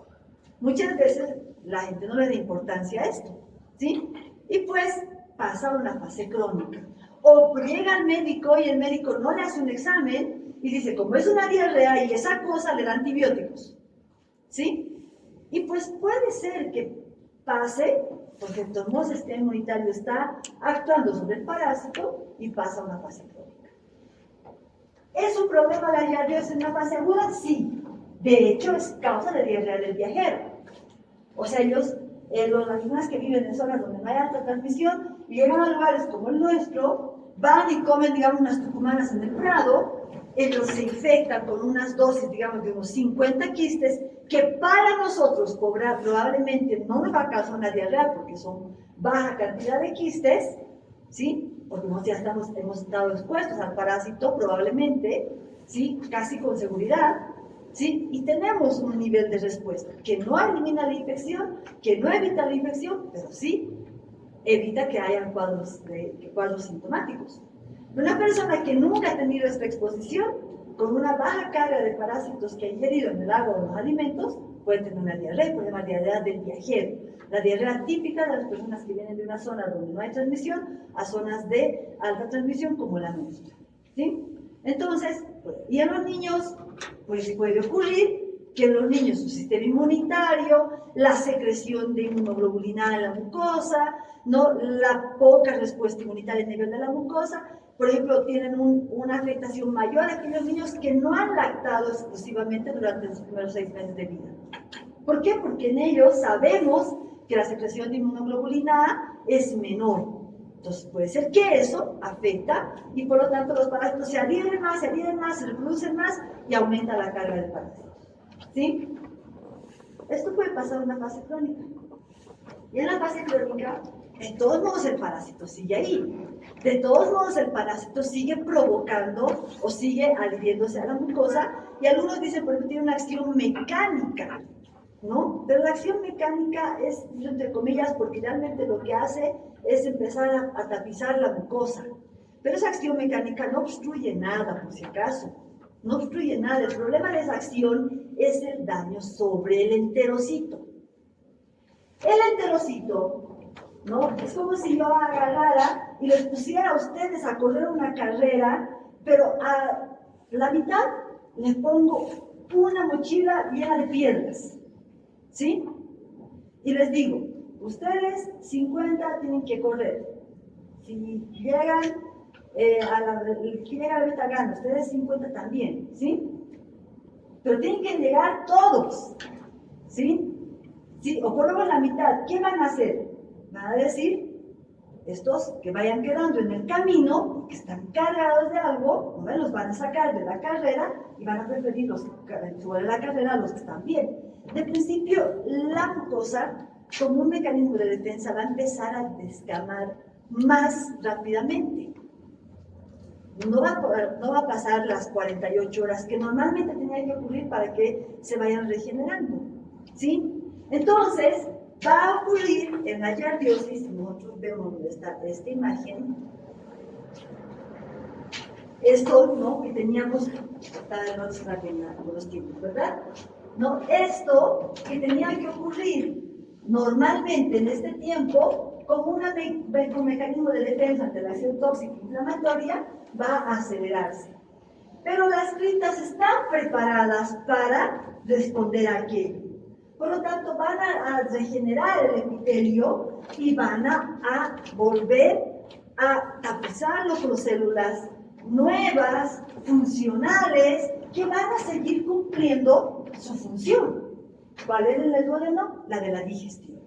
Muchas veces la gente no le da importancia a esto, ¿sí? Y pues pasa a una fase crónica. O llega al médico y el médico no le hace un examen y dice, como es una diarrea y esa cosa, le da antibióticos, ¿sí? Y pues puede ser que pase, porque el sistema inmunitario está actuando sobre el parásito y pasa a una fase crónica. ¿Es un problema la giardiosis en una fase aguda? Sí. De hecho, es causa de diarrea del viajero. O sea, las personas que viven en zonas donde no hay alta transmisión y llegan a lugares como el nuestro, van y comen, digamos, unas tucumanas en el Prado, ellos se infectan con unas dosis, digamos, de unos 50 quistes, que para nosotros probablemente no nos va a causar una diarrea porque son baja cantidad de quistes, ¿sí? Porque nosotros hemos estado expuestos al parásito probablemente, ¿sí? Casi con seguridad, ¿sí? Y tenemos un nivel de respuesta que no elimina la infección, que no evita la infección, pero sí evita que hayan cuadros sintomáticos. Una persona que nunca ha tenido esta exposición, con una baja carga de parásitos que ha ingerido en el agua o en los alimentos, puede tener una diarrea, por ejemplo, diarrea del viajero. La diarrea típica de las personas que vienen de una zona donde no hay transmisión a zonas de alta transmisión como la nuestra, ¿sí? Entonces, y en los niños, pues puede ocurrir que en los niños su sistema inmunitario, la secreción de inmunoglobulina en la mucosa, ¿no? La poca respuesta inmunitaria a nivel de la mucosa, por ejemplo, tienen una afectación mayor a aquellos niños que no han lactado exclusivamente durante los primeros 6 meses de vida. ¿Por qué? Porque en ellos sabemos que la secreción de inmunoglobulina A es menor. Entonces puede ser que eso afecta y por lo tanto los parásitos se adhieren más, se reproducen más y aumenta la carga de parásitos, ¿sí? Esto puede pasar en una fase crónica. Y en la fase crónica, de todos modos el parásito sigue ahí. De todos modos el parásito sigue provocando o sigue adhiriéndose a la mucosa y algunos dicen, por ejemplo, tiene una acción mecánica, ¿no? Pero la acción mecánica es, entre comillas, porque realmente lo que hace es empezar a tapizar la mucosa. Pero esa acción mecánica no obstruye nada, por si acaso, no obstruye nada. El problema de esa acción es el daño sobre el enterocito. El enterocito, ¿no? Es como si yo agarrara y les pusiera a ustedes a correr una carrera, pero a la mitad les pongo una mochila llena de piedras, ¿sí? Y les digo, ustedes 50 tienen que correr. Si llegan a la meta gana, ustedes 50 también, ¿sí? Pero tienen que llegar todos, ¿sí? ¿Sí? O por lo menos la mitad. ¿Qué van a hacer? Van a decir, estos que vayan quedando en el camino, que están cargados de algo, ¿no? Los van a sacar de la carrera y van a preferir los sobre la carrera a los que están bien. De principio, la mucosa, como un mecanismo de defensa, va a empezar a descamar más rápidamente. No va a pasar las 48 horas que normalmente tenía que ocurrir para que se vayan regenerando, ¿sí? Entonces, va a ocurrir en la giardiosis, si nosotros vemos donde está esta imagen, esto, ¿no? Que teníamos, está de noche en los tiempos, ¿verdad? ¿No? Esto que tenía que ocurrir normalmente en este tiempo, como un mecanismo de defensa ante la acción tóxica e inflamatoria, va a acelerarse. Pero las criptas están preparadas para responder a aquello. Por lo tanto, van a regenerar el epitelio y van a volver a tapizarlo con células nuevas, funcionales, que van a seguir cumpliendo su función. ¿Cuál es el duodeno? La de la digestión.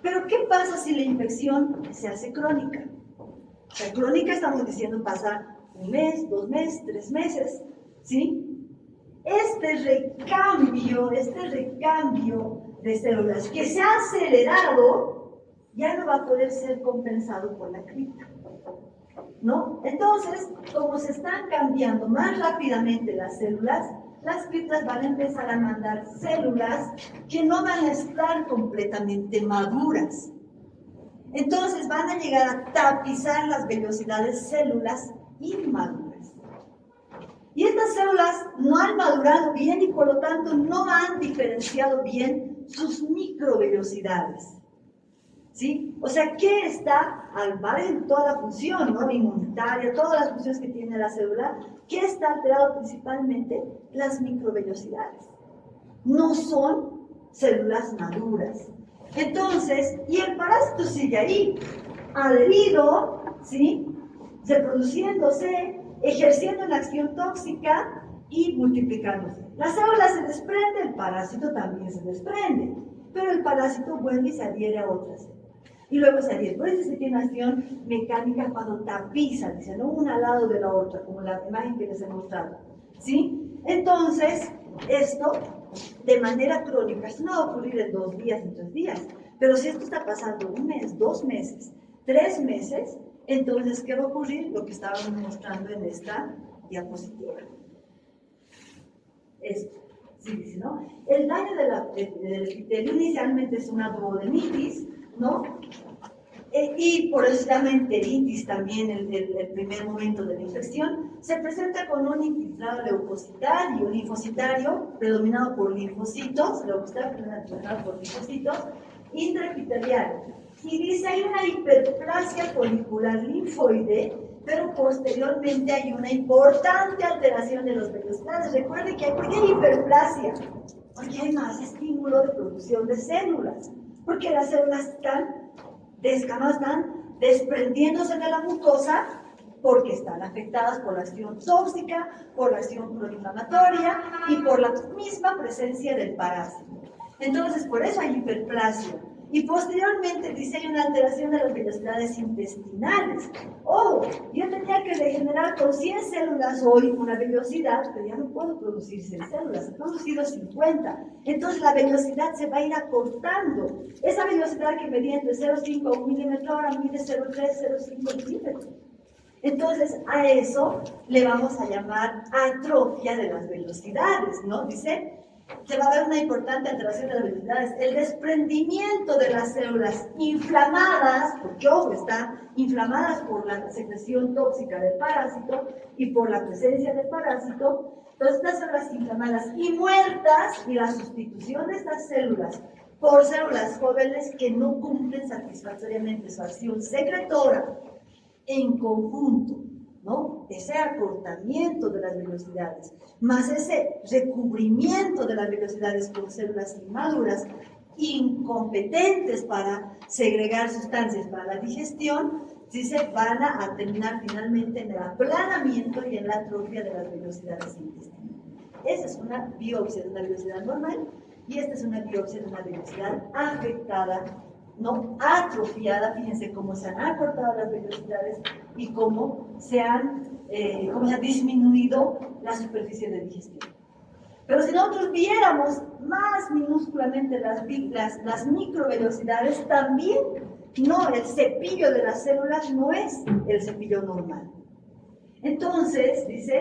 Pero, ¿qué pasa si la infección se hace crónica? O sea, crónica estamos diciendo pasa 1 mes, 2 meses, 3 meses, ¿sí? Este recambio de células que se ha acelerado ya no va a poder ser compensado por la cripta, ¿no? Entonces, como se están cambiando más rápidamente las células, las criptas van a empezar a mandar células que no van a estar completamente maduras. Entonces van a llegar a tapizar las vellosidades células inmaduras. Y estas células no han madurado bien y por lo tanto no han diferenciado bien sus microvellosidades, ¿sí? O sea, ¿qué está al margen en toda la función, ¿no? Inmunitaria, todas las funciones que tiene la célula? ¿Qué está alterado principalmente? Las microvellosidades. No son células maduras. Entonces, y el parásito sigue ahí, adherido, ¿sí? Reproduciéndose, ejerciendo una acción tóxica y multiplicándose. La célula se desprende, el parásito también se desprende, pero el parásito vuelve y se adhiere a otras. Y luego se adhiere. Por eso se tiene una acción mecánica cuando tapiza, dice, ¿no? Una al lado de la otra, como la imagen que les he mostrado, ¿sí? Entonces, esto, de manera crónica, esto no va a ocurrir en 2 días, en 3 días, pero si esto está pasando 1 mes, 2 meses, 3 meses, entonces, ¿qué va a ocurrir? Lo que estábamos mostrando en esta diapositiva. Esto, sí, dice, ¿no? El daño del epitelio inicialmente es una duodenitis, ¿no? Y por eso se llama enteritis también el primer momento de la infección. Se presenta con un infiltrado leucocitario, linfocitario, predominado por linfocitos, leucocitario predominado por linfocitos, intraepitelial. Y dice, hay una hiperplasia folicular linfoide, pero posteriormente hay una importante alteración de los vellosidades. Recuerden que ¿por qué hay hiperplasia? Porque hay más estímulo de producción de células. Porque las células están descamadas, están desprendiéndose de la mucosa, porque están afectadas por la acción tóxica, por la acción proinflamatoria y por la misma presencia del parásito. Entonces, por eso hay hiperplasia. Y posteriormente dice hay una alteración de las vellosidades intestinales. Oh, yo tenía que regenerar con 100 células hoy una vellosidad, pero ya no puedo producir 100 células, he producido 50. Entonces la vellosidad se va a ir acortando. Esa vellosidad que medía entre 0,5 a 1 milímetro ahora mide 0,3, 0,5 milímetros. Entonces a eso le vamos a llamar atrofia de las vellosidades, ¿no? Dice, se va a ver una importante alteración de las velocidades. El desprendimiento de las células inflamadas, porque ojo, están inflamadas por la secreción tóxica del parásito y por la presencia del parásito. Entonces, estas células inflamadas y muertas, y la sustitución de estas células por células jóvenes que no cumplen satisfactoriamente su acción secretora en conjunto, ¿no? Ese acortamiento de las velocidades, más ese recubrimiento de las velocidades con células inmaduras, incompetentes para segregar sustancias para la digestión, sí se van a terminar finalmente en el aplanamiento y en la atrofia de las velocidades intestinales. Esa es una biopsia de una velocidad normal y esta es una biopsia de una velocidad afectada, no atrofiada. Fíjense cómo se han acortado las velocidades y cómo se ha disminuido la superficie de digestión. Pero si nosotros viéramos más minúsculamente las microvelocidades, también no, el cepillo de las células no es el cepillo normal. Entonces, dice,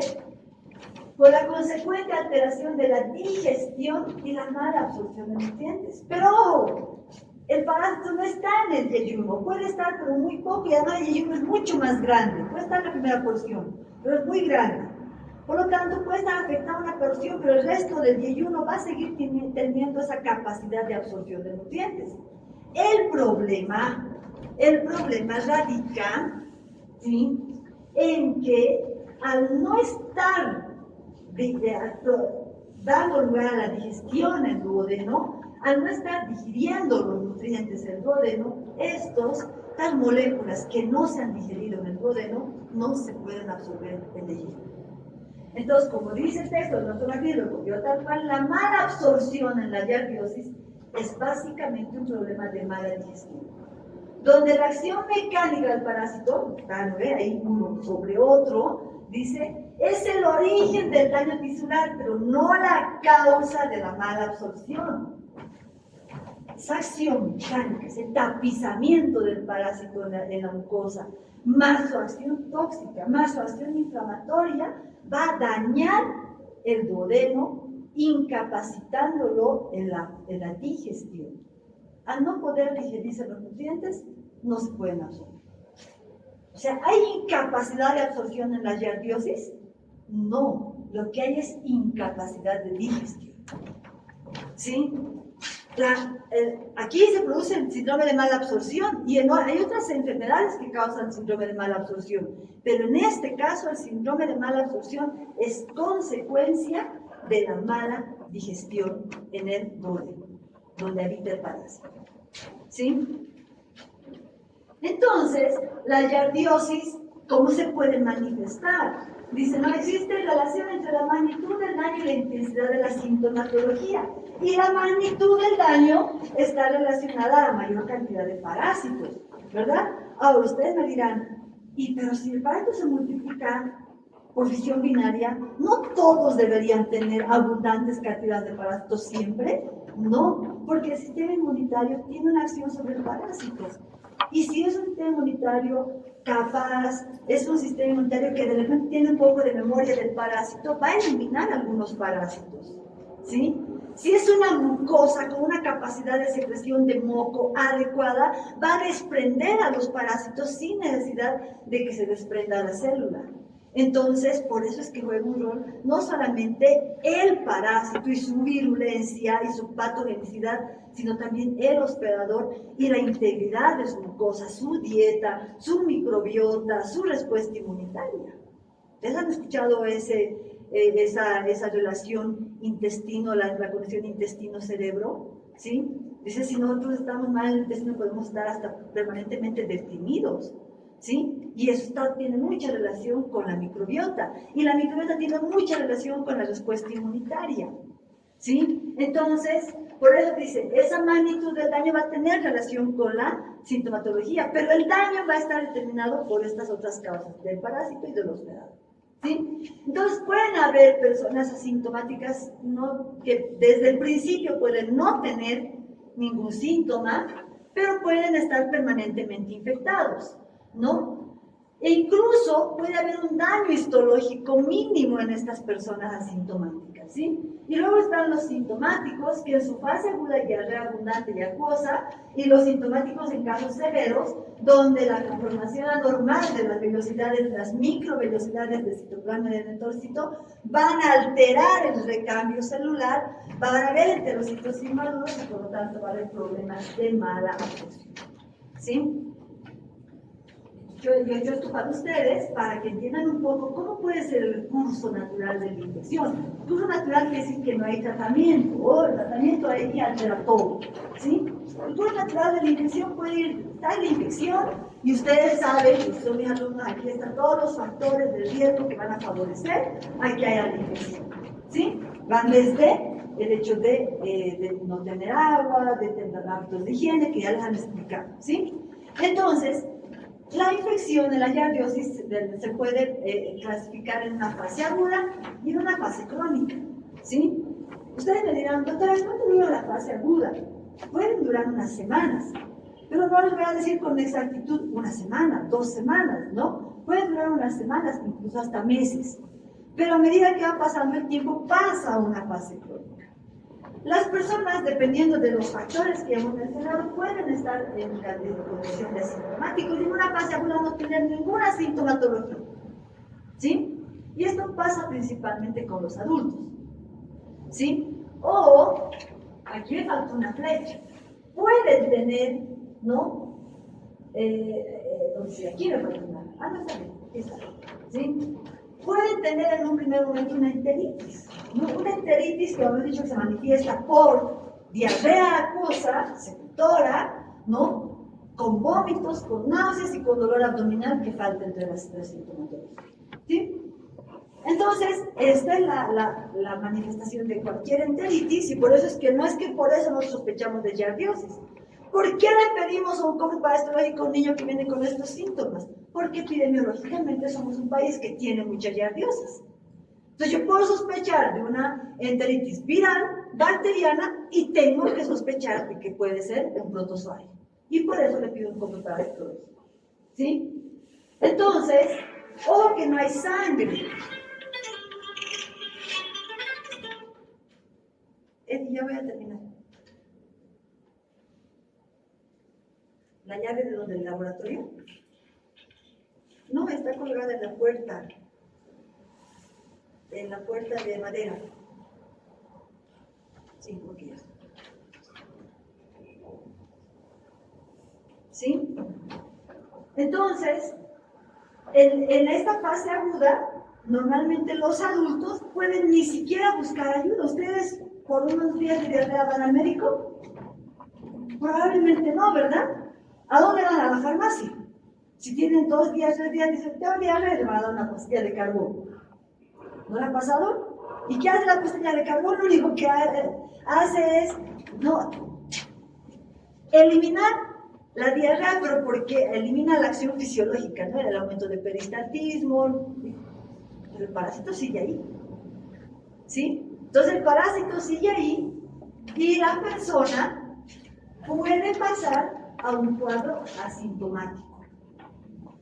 por la consecuente alteración de la digestión y la mala absorción de nutrientes. Pero ojo, el parásito no está en el yeyuno, puede estar pero muy poco, y además el yeyuno es mucho más grande, puede estar en la primera porción, pero es muy grande. Por lo tanto, puede estar afectada una porción, pero el resto del yeyuno va a seguir teniendo esa capacidad de absorción de nutrientes. El problema radica, ¿sí?, en que al no estar dando lugar a la digestión en el duodeno, al no estar digiriendo los nutrientes en el duodeno, estas moléculas que no se han digerido en el duodeno no se pueden absorber en el yeyuno. Entonces, como dice el texto del doctor Magri, lo copió tal cual, la mala absorción en la giardiosis es básicamente un problema de mala digestión, donde la acción mecánica del parásito, ahí uno sobre otro, dice, es el origen del daño tisular, pero no la causa de la mala absorción. Esa acción mecánica, ese tapizamiento del parásito en la mucosa, más su acción tóxica, más su acción inflamatoria, va a dañar el duodeno, incapacitándolo en la digestión. Al no poder digerirse los nutrientes, no se pueden absorber. O sea, ¿hay incapacidad de absorción en la giardiosis? No, lo que hay es incapacidad de digestión. ¿Sí? Aquí se produce el síndrome de mala absorción y hay otras enfermedades que causan síndrome de mala absorción, pero en este caso el síndrome de mala absorción es consecuencia de la mala digestión en el duodeno, donde habita el parásito. ¿Sí? Entonces, la giardiosis, ¿cómo se puede manifestar? Dice, no existe relación entre la magnitud del daño y la intensidad de la sintomatología. Y la magnitud del daño está relacionada a la mayor cantidad de parásitos, ¿verdad? Ahora, ustedes me dirán, pero si el parásito se multiplica por fisión binaria, ¿no todos deberían tener abundantes cantidades de parásitos siempre? No, porque el sistema inmunitario tiene una acción sobre el parásito. Y si es un sistema inmunitario capaz, es un sistema inmunitario que de repente tiene un poco de memoria del parásito, va a eliminar algunos parásitos, ¿sí? Si es una mucosa con una capacidad de secreción de moco adecuada, va a desprender a los parásitos sin necesidad de que se desprenda la célula. Entonces, por eso es que juega un rol no solamente el parásito y su virulencia y su patogenicidad, sino también el hospedador y la integridad de su mucosa, su dieta, su microbiota, su respuesta inmunitaria. ¿Ustedes han escuchado esa relación intestino, la conexión intestino-cerebro? ¿Sí? Dice, si nosotros estamos mal en el intestino podemos estar hasta permanentemente deprimidos. ¿Sí? Y eso tiene mucha relación con la microbiota. Y la microbiota tiene mucha relación con la respuesta inmunitaria. ¿Sí? Entonces, por eso dice, esa magnitud del daño va a tener relación con la sintomatología, pero el daño va a estar determinado por estas otras causas, del parásito y del hospedador. ¿Sí? Entonces, pueden haber personas asintomáticas que desde el principio pueden no tener ningún síntoma, pero pueden estar permanentemente infectados, ¿no? E incluso puede haber un daño histológico mínimo en estas personas asintomáticas, ¿sí? Y luego están los sintomáticos, que en su fase aguda hay diarrea abundante y acuosa, y los sintomáticos en casos severos, donde la conformación anormal de las velocidades, las microvelocidades del citoplasma y del enterocito van a alterar el recambio celular, van a haber enterocitos inmaduros y por lo tanto va a haber problemas de mala absorción, ¿sí? Yo esto para ustedes, para que entiendan un poco cómo puede ser el curso natural de la infección. El curso natural quiere decir que no hay tratamiento, o el tratamiento ahí altera todo, ¿sí? El curso natural de la infección puede ir, está en la infección, y ustedes saben, que son mis alumnos, aquí están todos los factores de riesgo que van a favorecer a que haya la infección, ¿sí? Van desde el hecho de no tener agua, de tener hábitos de higiene, que ya les han explicado, ¿sí? Entonces, la infección de la giardiosis se puede clasificar en una fase aguda y en una fase crónica, ¿sí? Ustedes me dirán, doctora, ¿cuánto dura la fase aguda? Pueden durar unas semanas, pero no les voy a decir con exactitud una semana, 2 semanas, ¿no? Pueden durar unas semanas, incluso hasta meses. Pero a medida que va pasando el tiempo, pasa a una fase crónica. Las personas, dependiendo de los factores que hemos mencionado, pueden estar en condición de asintomáticos y en una fase aguda no tener ninguna sintomatología, ¿sí? Y esto pasa principalmente con los adultos, ¿sí? O, aquí me falta una flecha, pueden tener, ¿no? Entonces, aquí me falta una, no está bien, aquí está, ¿sí? Pueden tener en un primer momento una enteritis, ¿no? Una enteritis que hemos dicho que se manifiesta por diarrea acuosa, sectora, ¿no? Con vómitos, con náuseas y con dolor abdominal que falta entre las tres sintomatologías, ¿sí? Entonces, esta es la manifestación de cualquier enteritis y por eso es que no es que por eso nos sospechamos de giardiosis. ¿Por qué le pedimos a un cojo parasitológico a un niño que viene con estos síntomas? Porque epidemiológicamente somos un país que tiene mucha giardiosis. Entonces yo puedo sospechar de una enteritis viral, bacteriana, y tengo que sospechar de que puede ser un protozoario. Y por eso le pido un cojo parasitológico, ¿sí? Entonces, ojo que no hay sangre. Ya voy a terminar. ¿La llave de donde el laboratorio? No, está colgada en la puerta de madera. Sí, ok. ¿Sí? Entonces, en esta fase aguda, normalmente los adultos pueden ni siquiera buscar ayuda. ¿Ustedes por unos días de diarrea van al médico? Probablemente no, ¿verdad? ¿A dónde van? A la farmacia. Si tienen 2 días, 3 días, dicen, tengo diarrea, le van a dar una pastilla de carbón. ¿No le ha pasado? ¿Y qué hace la pastilla de carbón? Lo único que hace es, no, eliminar la diarrea, pero porque elimina la acción fisiológica, ¿no? El aumento de peristaltismo, pero el parásito sigue ahí, ¿sí? Entonces el parásito sigue ahí y la persona puede pasar a un cuadro asintomático.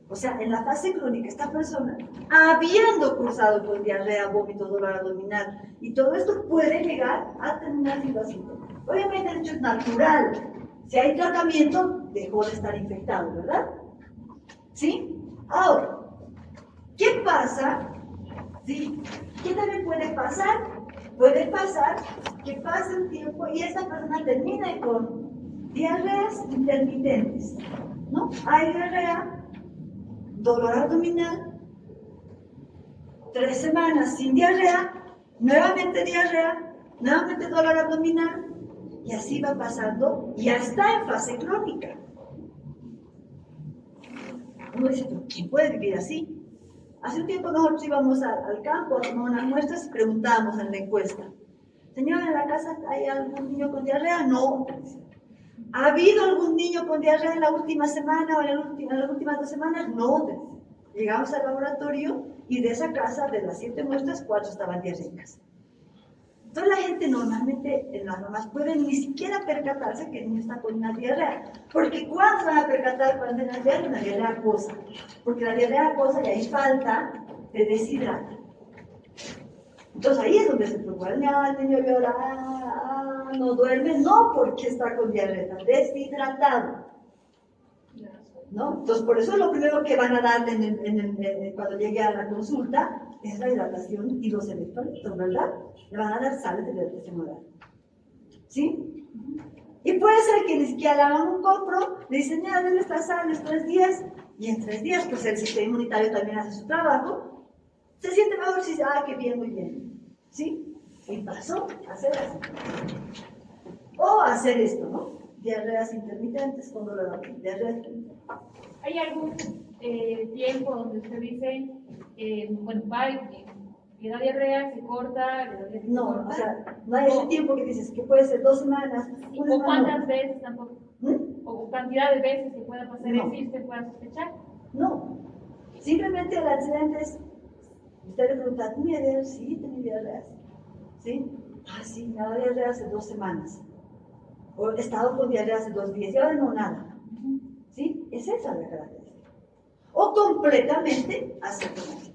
O sea, en la fase crónica, esta persona, habiendo cursado con diarrea, vómito, dolor abdominal, y todo esto puede llegar a terminar siendo asintomático. Obviamente el hecho es natural. Si hay tratamiento, dejó de estar infectado, ¿verdad? ¿Sí? Ahora, ¿qué pasa? ¿Sí? ¿Qué también puede pasar? Puede pasar que pase un tiempo y esta persona termine con diarreas intermitentes, ¿no? Hay diarrea, dolor abdominal, 3 semanas sin diarrea, nuevamente dolor abdominal, y así va pasando, y ya está en fase crónica. Uno dice, ¿pero quién puede vivir así? Hace un tiempo nosotros íbamos al campo a tomar unas muestras y preguntábamos en la encuesta, señora, ¿en la casa hay algún niño con diarrea? No. ¿Ha habido algún niño con diarrea en la última semana o en las últimas 2 semanas? No. Llegamos al laboratorio y de esa casa, de las 7 muestras, 4 estaban diarreicas. Entonces la gente normalmente, en las mamás, pueden ni siquiera percatarse que el niño está con una diarrea. Porque ¿cuándo se van a percatar cuando hay una diarrea acuosa? Porque la diarrea acuosa y hay falta de deshidrato. Entonces ahí es donde se preocupa, el niño llora, no duerme, no porque está con diarrea, está deshidratado. ¿No? Entonces por eso lo primero que van a darle cuando llegue a la consulta es la hidratación y los electrolitos, ¿verdad? Le van a dar sales de hidratación oral. ¿Sí? Y puede ser que ni siquiera le hagan un compro, le dicen, mira, denle estas sales 3 días, y en 3 días, pues el sistema inmunitario también hace su trabajo, se siente mejor si dice, qué bien, muy bien. ¿Sí? Y pasó a hacer así. O hacer esto, ¿no? Diarreas intermitentes, cuando lo diarreas intermitentes. ¿Hay algún tiempo donde usted dice, bueno, va y da diarrea, se corta, le da diarrea, No, se corta? o sea, no hay ese tiempo que dices que puede ser 2 semanas, una ¿O semana. cuántas veces tampoco? ¿Mm? ¿O cantidad de veces que pueda pasar No. eso y usted pueda sospechar? No, simplemente el accidente es, usted le pregunta, ¿tiene diarrea? Sí, tengo diarrea. ¿Sí? Sí, me ha dado diarrea hace 2 semanas. O he estado con diarrea hace 2 días y ahora no nada. ¿Sí? Es esa la característica. O completamente asintomático.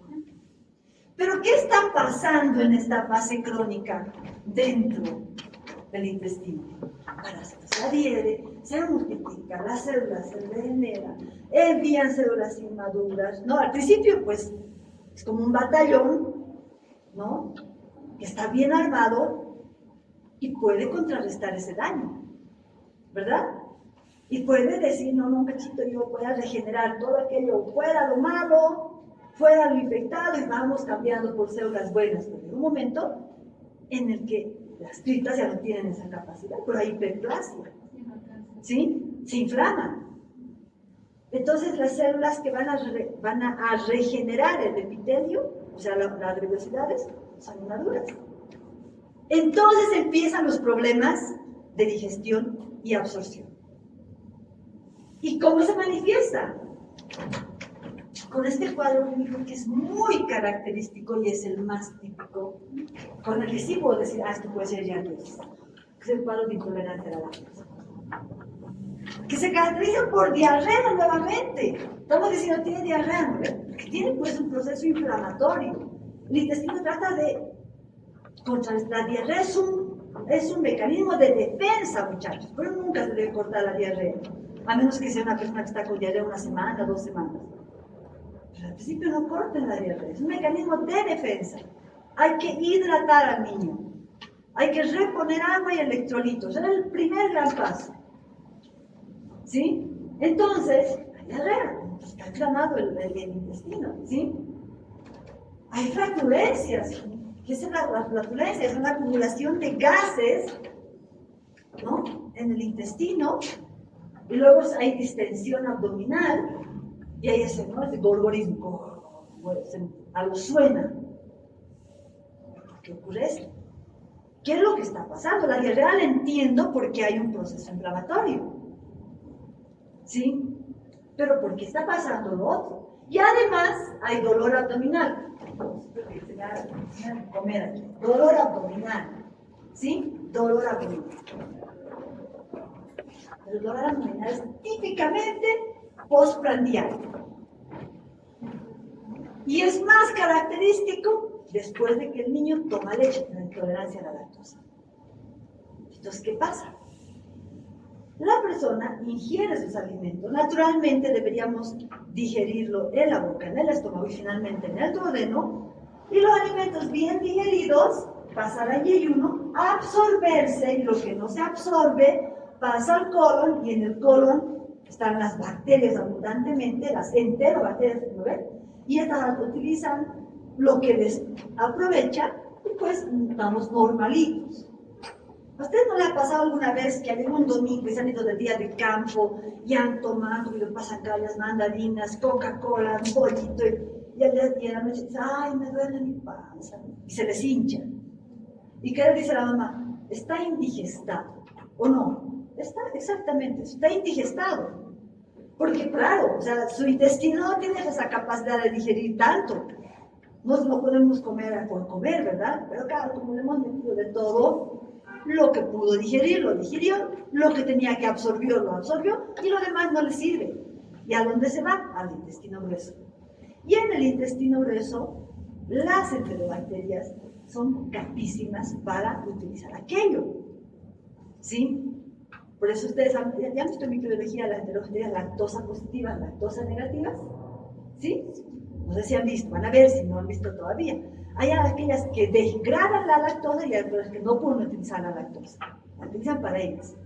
Pero ¿qué está pasando en esta fase crónica dentro del intestino? Parásitos. Se adhiere, se multiplica, las células se regeneran, envían células inmaduras. No, al principio pues es como un batallón, ¿no? Que está bien armado y puede contrarrestar ese daño, ¿verdad? Y puede decir, no, cachito, yo voy a regenerar todo aquello, fuera lo malo, fuera lo infectado, y vamos cambiando por células buenas. Pero en un momento en el que las tripas ya no tienen esa capacidad, pero hay hiperplasia, ¿sí? Se inflaman. Entonces las células que van a regenerar el epitelio, o sea, las velocidades, son inmaduras. Entonces empiezan los problemas de digestión y absorción. ¿Y cómo se manifiesta? Con este cuadro clínico que es muy característico y es el más típico, con el que sí puedo decir, esto puede ser diabetes, que es el cuadro de intolerancia a la lactosa, que se caracteriza por diarrea nuevamente. Estamos diciendo, tiene diarrea, ¿no? Que tiene pues un proceso inflamatorio. El intestino trata de contrarrestar. La diarrea es un mecanismo de defensa, muchachos, pero nunca se debe cortar la diarrea, a menos que sea una persona que está con diarrea 1 semana, 2 semanas. Pero al principio no corten la diarrea, es un mecanismo de defensa. Hay que hidratar al niño, hay que reponer agua y electrolitos, es el primer gran paso. ¿Sí? Entonces, hay diarrea, está inflamado el intestino, ¿sí? Hay flatulencias. ¿Qué es la flatulencia? Es una acumulación de gases, ¿no? En el intestino, y luego hay distensión abdominal, y hay ese, ¿no? Ese gorgorismo, algo suena. ¿Por qué ocurre esto? ¿Qué es lo que está pasando? La diarrea la entiendo porque hay un proceso inflamatorio, ¿sí? Pero ¿por qué está pasando lo otro? Y además hay dolor abdominal. Comer aquí. Dolor abdominal, ¿sí? Dolor abdominal. El dolor abdominal es típicamente postprandial. Y es más característico después de que el niño toma leche, la intolerancia a la lactosa. Entonces, ¿qué pasa? La persona ingiere sus alimentos. Naturalmente deberíamos digerirlo en la boca, en el estómago y finalmente en el duodeno. Y los alimentos bien digeridos pasan al yeyuno a absorberse, y lo que no se absorbe pasa al colon, y en el colon están las bacterias abundantemente, las enterobacterias, ¿no ven? Y estas utilizan lo que les aprovecha, y pues estamos normalitos. ¿A usted no le ha pasado alguna vez que algún domingo y se han ido de día de campo y han tomado y le pasan callas, mandarinas, Coca-Cola, un pollito, y a la noche dice, ay, me duele mi panza, y se les hincha? ¿Y qué le dice la mamá? Está indigestado, ¿o no? Está exactamente, está indigestado. Porque claro, o sea, su intestino no tiene esa capacidad de digerir tanto. no podemos comer por comer, ¿verdad? Pero claro, como le hemos metido de todo, lo que pudo digerir, lo digirió, lo que tenía que absorber, lo absorbió, y lo demás no le sirve. ¿Y a dónde se va? Al intestino grueso. Y en el intestino grueso, las enterobacterias son capísimas para utilizar aquello. ¿Sí? Por eso ustedes ya han visto en microbiología las enterobacterias lactosa positivas, lactosa negativas. ¿Sí? No sé si han visto, van a ver si no han visto todavía. Hay aquellas que degradan la lactosa y hay otras que no pueden utilizar la lactosa. La utilizan para ellas.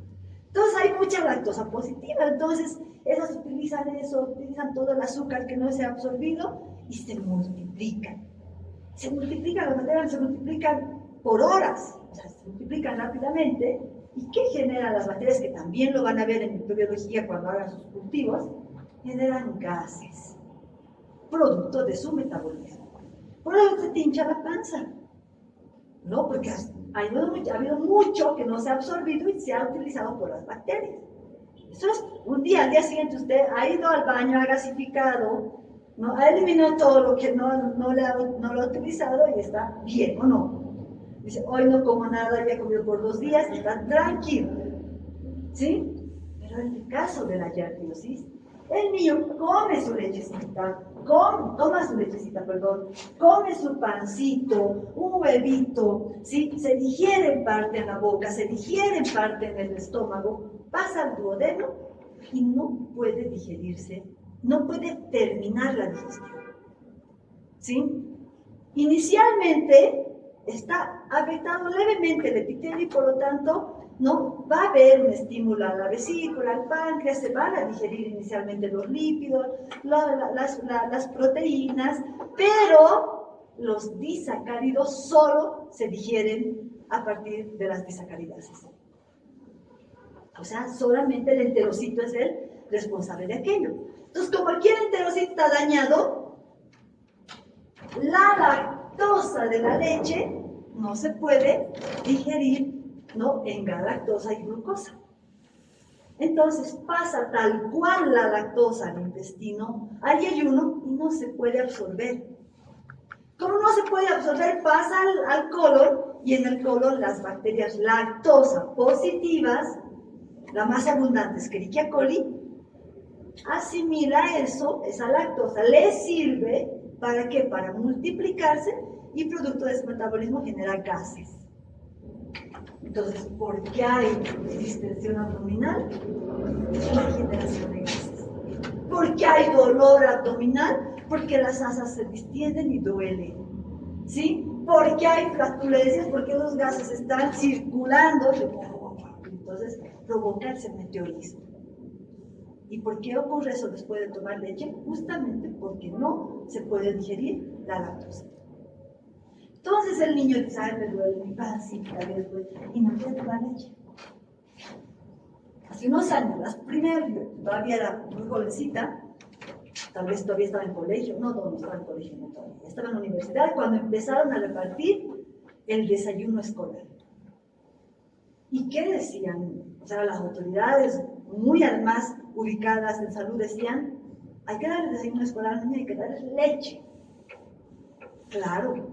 Entonces hay mucha lactosa positiva, entonces esas utilizan eso, utilizan todo el azúcar que no se ha absorbido y se multiplican. Se multiplican, las bacterias se multiplican por horas, o sea, se multiplican rápidamente. ¿Y qué generan las bacterias? Que también lo van a ver en microbiología cuando hagan sus cultivos, generan gases, producto de su metabolismo. Por eso se te hincha la panza, ¿no? Porque ha habido mucho que no se ha absorbido y se ha utilizado por las bacterias. Eso es, un día, al día siguiente usted ha ido al baño, ha gasificado, ¿no? Ha eliminado todo lo que no lo ha utilizado y está bien, ¿o no? Dice, hoy no como nada, ya he comido por 2 días, está tranquilo, ¿sí? Pero en el caso de la giardiosis, el niño come su lechecita, toma su lechecita, come su pancito, un huevito, ¿sí? Se digiere en parte en la boca, se digiere en parte en el estómago, pasa al duodeno y no puede digerirse, no puede terminar la digestión, ¿sí? Inicialmente está afectado levemente el epitelio y por lo tanto no va a haber un estímulo a la vesícula, al páncreas, se van a digerir inicialmente los lípidos, las proteínas, pero los disacáridos solo se digieren a partir de las disacaridases. O sea, solamente el enterocito es el responsable de aquello. Entonces, como cualquier enterocito está dañado, la lactosa de la leche no se puede digerir, ¿no? En galactosa y glucosa. Entonces pasa tal cual la lactosa al intestino, hay ayuno y no se puede absorber. Como no se puede absorber, pasa al colon y en el colon las bacterias lactosa positivas, la más abundante Escherichia coli, asimila eso, esa lactosa, le sirve ¿para qué? Para multiplicarse y producto de ese metabolismo genera gases. Entonces, ¿por qué hay distensión abdominal? Es la generación de gases. ¿Por qué hay dolor abdominal? Porque las asas se distienden y duelen. ¿Sí? ¿Por qué hay flatulencias? Porque los gases están circulando. Entonces, provoca el meteorismo. ¿Y por qué ocurre eso después de tomar leche? Justamente porque no se puede digerir la lactosa. Entonces el niño dice, ay, me duele mi pancita, y no quiere tomar leche. Hace unos años, todavía era muy jovencita, tal vez todavía estaba en colegio, no estaba en colegio, no todavía, estaba en la universidad, cuando empezaron a repartir el desayuno escolar. ¿Y qué decían? O sea, las autoridades, muy además ubicadas en salud, decían, hay que darle desayuno escolar al niño, hay que darle leche. Claro,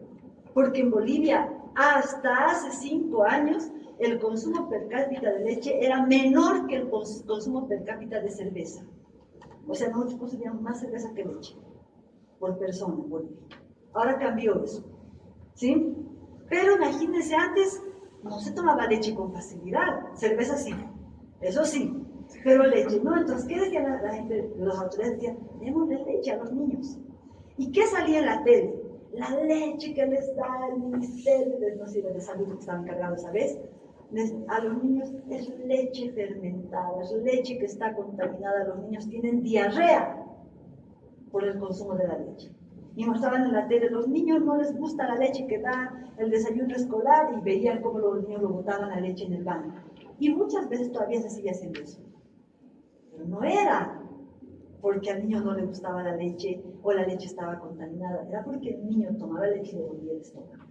porque en Bolivia, hasta hace 5 años, el consumo per cápita de leche era menor que el consumo per cápita de cerveza. O sea, nosotros consumíamos más cerveza que leche por persona en Bolivia. Ahora cambió eso, ¿sí? Pero imagínense, antes no se tomaba leche con facilidad, cerveza sí, eso sí, pero leche no. Entonces, ¿qué decía la gente? Los autoridades decían, démosle leche a los niños. ¿Y qué salía en la tele? La leche que les da el Ministerio de Salud, que estaban encargados, ¿sabes? A los niños es leche fermentada, es leche que está contaminada, los niños tienen diarrea por el consumo de la leche. Y mostraban en la tele, los niños no les gusta la leche que da el desayuno escolar, y veían cómo los niños lo botaban la leche en el baño. Y muchas veces todavía se sigue haciendo eso. Pero no era porque al niño no le gustaba la leche o la leche estaba contaminada, era porque el niño tomaba leche y le dolía el estómago.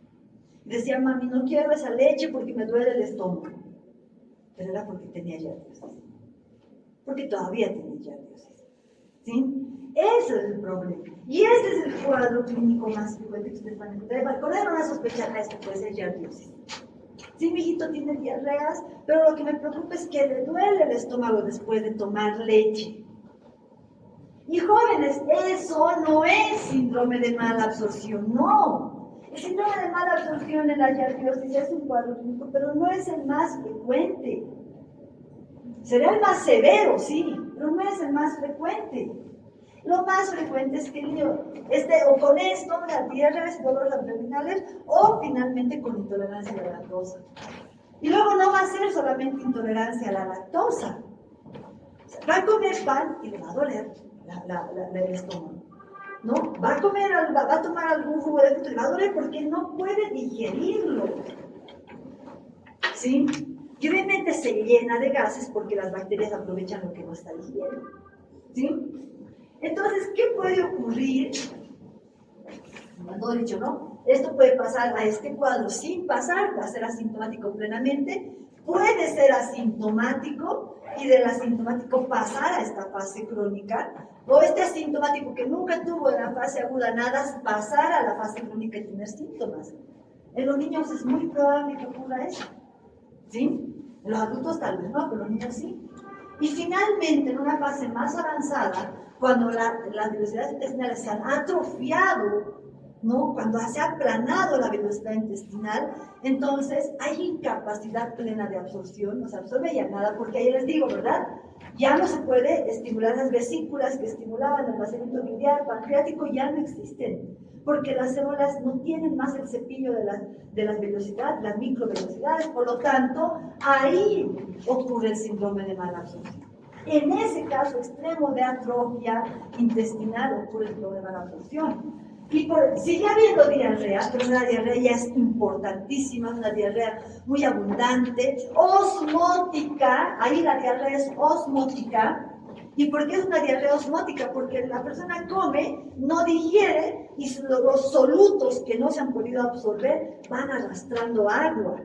Y decía, mami, no quiero esa leche porque me duele el estómago. Pero era porque tenía giardiosis. Porque todavía tenía giardiosis. ¿sí? Ese es el problema. Y este es el cuadro clínico más frecuente que ustedes van a encontrar. Con una sospecha de esto puede ser giardiosis. Sí, mi hijito tiene diarreas, pero lo que me preocupa es que le duele el estómago después de tomar leche. Y jóvenes, eso no es síndrome de mala absorción, no. El síndrome de mala absorción en la giardiosis es un cuadro clínico, pero no es el más frecuente. Será el más severo, sí, pero no es el más frecuente. Lo más frecuente es que el niño esté o con esto, las diarreas y dolores abdominales, o finalmente con intolerancia a la lactosa. Y luego no va a ser solamente intolerancia a la lactosa. O sea, va a comer pan y le va a doler el estómago, ¿no? Va a tomar algún jugo de fruta y le va a doler porque no puede digerirlo, ¿sí? Y obviamente se llena de gases porque las bacterias aprovechan lo que no está digiriendo, ¿sí? Entonces, ¿qué puede ocurrir? No he dicho, ¿no? Esto puede pasar a este cuadro sin pasar, va a ser asintomático plenamente, puede ser asintomático y del asintomático pasar a esta fase crónica, o este asintomático que nunca tuvo en la fase aguda nada, pasar a la fase crónica y tener síntomas. En los niños es muy probable que ocurra eso, ¿sí? En los adultos tal vez no, pero en los niños sí. Y finalmente, en una fase más avanzada, cuando las velocidades intestinales se han atrofiado, ¿no? Cuando se ha aplanado la velocidad intestinal, entonces hay incapacidad plena de absorción, no se absorbe ya nada, porque ahí les digo, ¿verdad? Ya no se puede estimular las vesículas que estimulaban el vaciamiento biliar, pancreático, ya no existen, porque las células no tienen más el cepillo de las velocidades, las microvelocidades, por lo tanto, ahí ocurre el síndrome de mala absorción. En ese caso extremo de atrofia intestinal ocurre el síndrome de mala absorción. Y sigue habiendo diarrea, pero una diarrea ya es importantísima, una diarrea muy abundante, osmótica, ahí la diarrea es osmótica. ¿Y por qué es una diarrea osmótica? Porque la persona come, no digiere y los solutos que no se han podido absorber van arrastrando agua.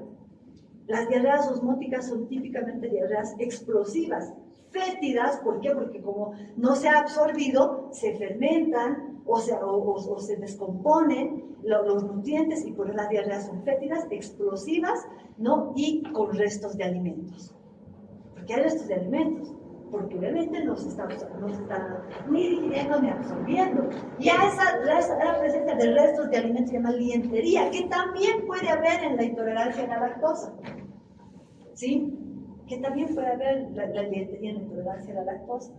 Las diarreas osmóticas son típicamente diarreas explosivas, fétidas, ¿por qué? Porque como no se ha absorbido, se fermentan o se descomponen los nutrientes y por eso las diarreas son fétidas, explosivas, ¿no? Y con restos de alimentos. ¿Por qué hay restos de alimentos? Porque obviamente no se está ni digiriendo ni absorbiendo. Y a la presencia de restos de alimentos se llama lientería, que también puede haber en la intolerancia a la lactosa. ¿Sí? Que también puede haber la lientería en la intolerancia a la lactosa.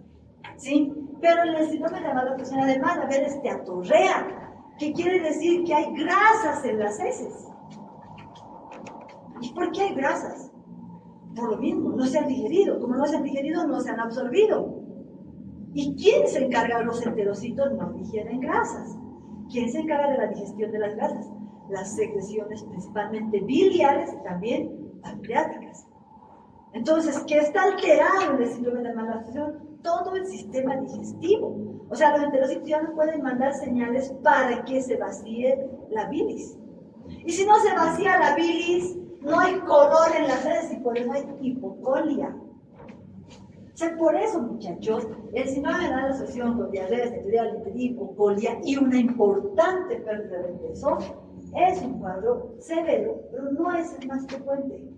¿Sí? Pero en el síndrome de mala absorción además va a haber atorrea, que quiere decir que hay grasas en las heces. ¿Y por qué hay grasas? Por lo mismo, no se han digerido. Como no se han digerido, no se han absorbido. ¿Y quién se encarga? Los enterocitos no digieren grasas. ¿Quién se encarga de la digestión de las grasas? Las secreciones principalmente biliares y también pancreáticas. Entonces, ¿qué está alterado en el síndrome de mala absorción? Todo el sistema digestivo. O sea, los enterocitos ya no pueden mandar señales para que se vacíe la bilis. Y si no se vacía la bilis, no hay color en las heces y por eso hay hipocolia. O sea, por eso, muchachos, el síndrome de mala absorción con diarrea, cerebral, hipocolia y una importante pérdida de peso es un cuadro severo, pero no es el más frecuente.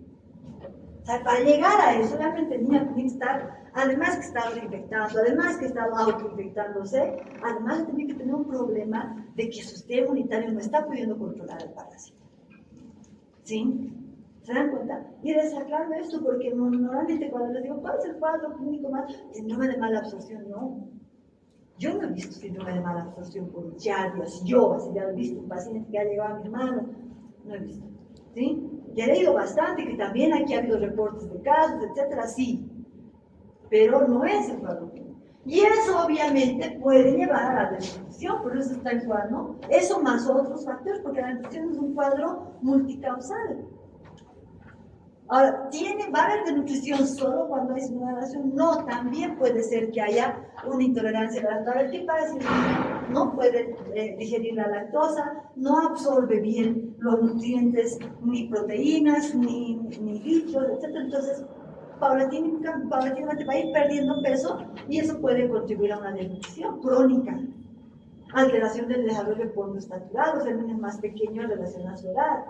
O sea, para llegar a eso, realmente el niño tiene que estar, además que está reinfectando, además que está autoinfectándose, además tiene que tener un problema de que su sistema inmunitario no está pudiendo controlar el parásito. ¿Sí? ¿Se dan cuenta? Y les aclaro esto porque normalmente cuando les digo, ¿cuál es el cuadro clínico más? Síndrome de mala absorción, no. Yo no he visto síndrome de mala absorción por giardias, así ya he visto un paciente que ha llegado a mi hermano, no he visto. ¿Sí? Y he leído bastante que también aquí ha habido reportes de casos, etcétera, sí. Pero no es el cuadro clínico. Y eso obviamente puede llevar a la desnutrición, por eso está igual, ¿no? Eso más otros factores, porque la desnutrición es un cuadro multicausal. Ahora, ¿va a haber desnutrición solo cuando hay sudoración? No, también puede ser que haya una intolerancia a la lactosa. A ver, ¿qué pasa si el niño no puede digerir la lactosa, no absorbe bien los nutrientes, ni proteínas, ni líquidos, etc.? Entonces, paulatinamente va a ir perdiendo peso y eso puede contribuir a una desnutrición crónica, alteración del desarrollo postnaturaal, los niños más pequeños en relación a su edad.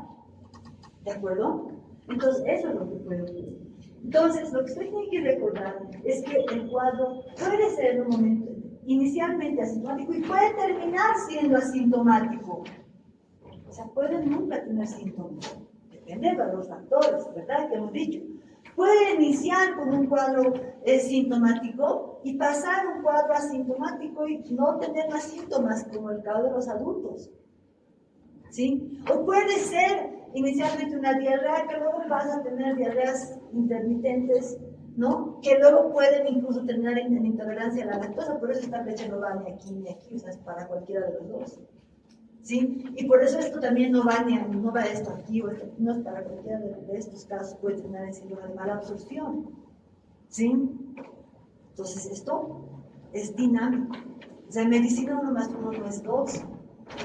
¿De acuerdo? Entonces, eso es lo que puede ocurrir. Entonces, lo que usted tiene que recordar es que el cuadro puede ser en un momento inicialmente asintomático y puede terminar siendo asintomático. O sea, puede nunca tener síntomas. Depende de los factores, ¿verdad? Que hemos dicho. Puede iniciar con un cuadro sintomático y pasar a un cuadro asintomático y no tener más síntomas, como el caso de los adultos. ¿Sí? O puede ser inicialmente una diarrea que luego pasa a tener diarreas intermitentes, ¿no? Que luego pueden incluso terminar en intolerancia a la lactosa, por eso esta leche no va ni aquí, o sea, es para cualquiera de los dos. ¿Sí? Y por eso esto también no va esto aquí o esto, no es para cualquiera de estos casos, puede terminar en síndrome de mala absorción. ¿Sí? Entonces esto es dinámico. O sea, en medicina 1 más 1 no es 2.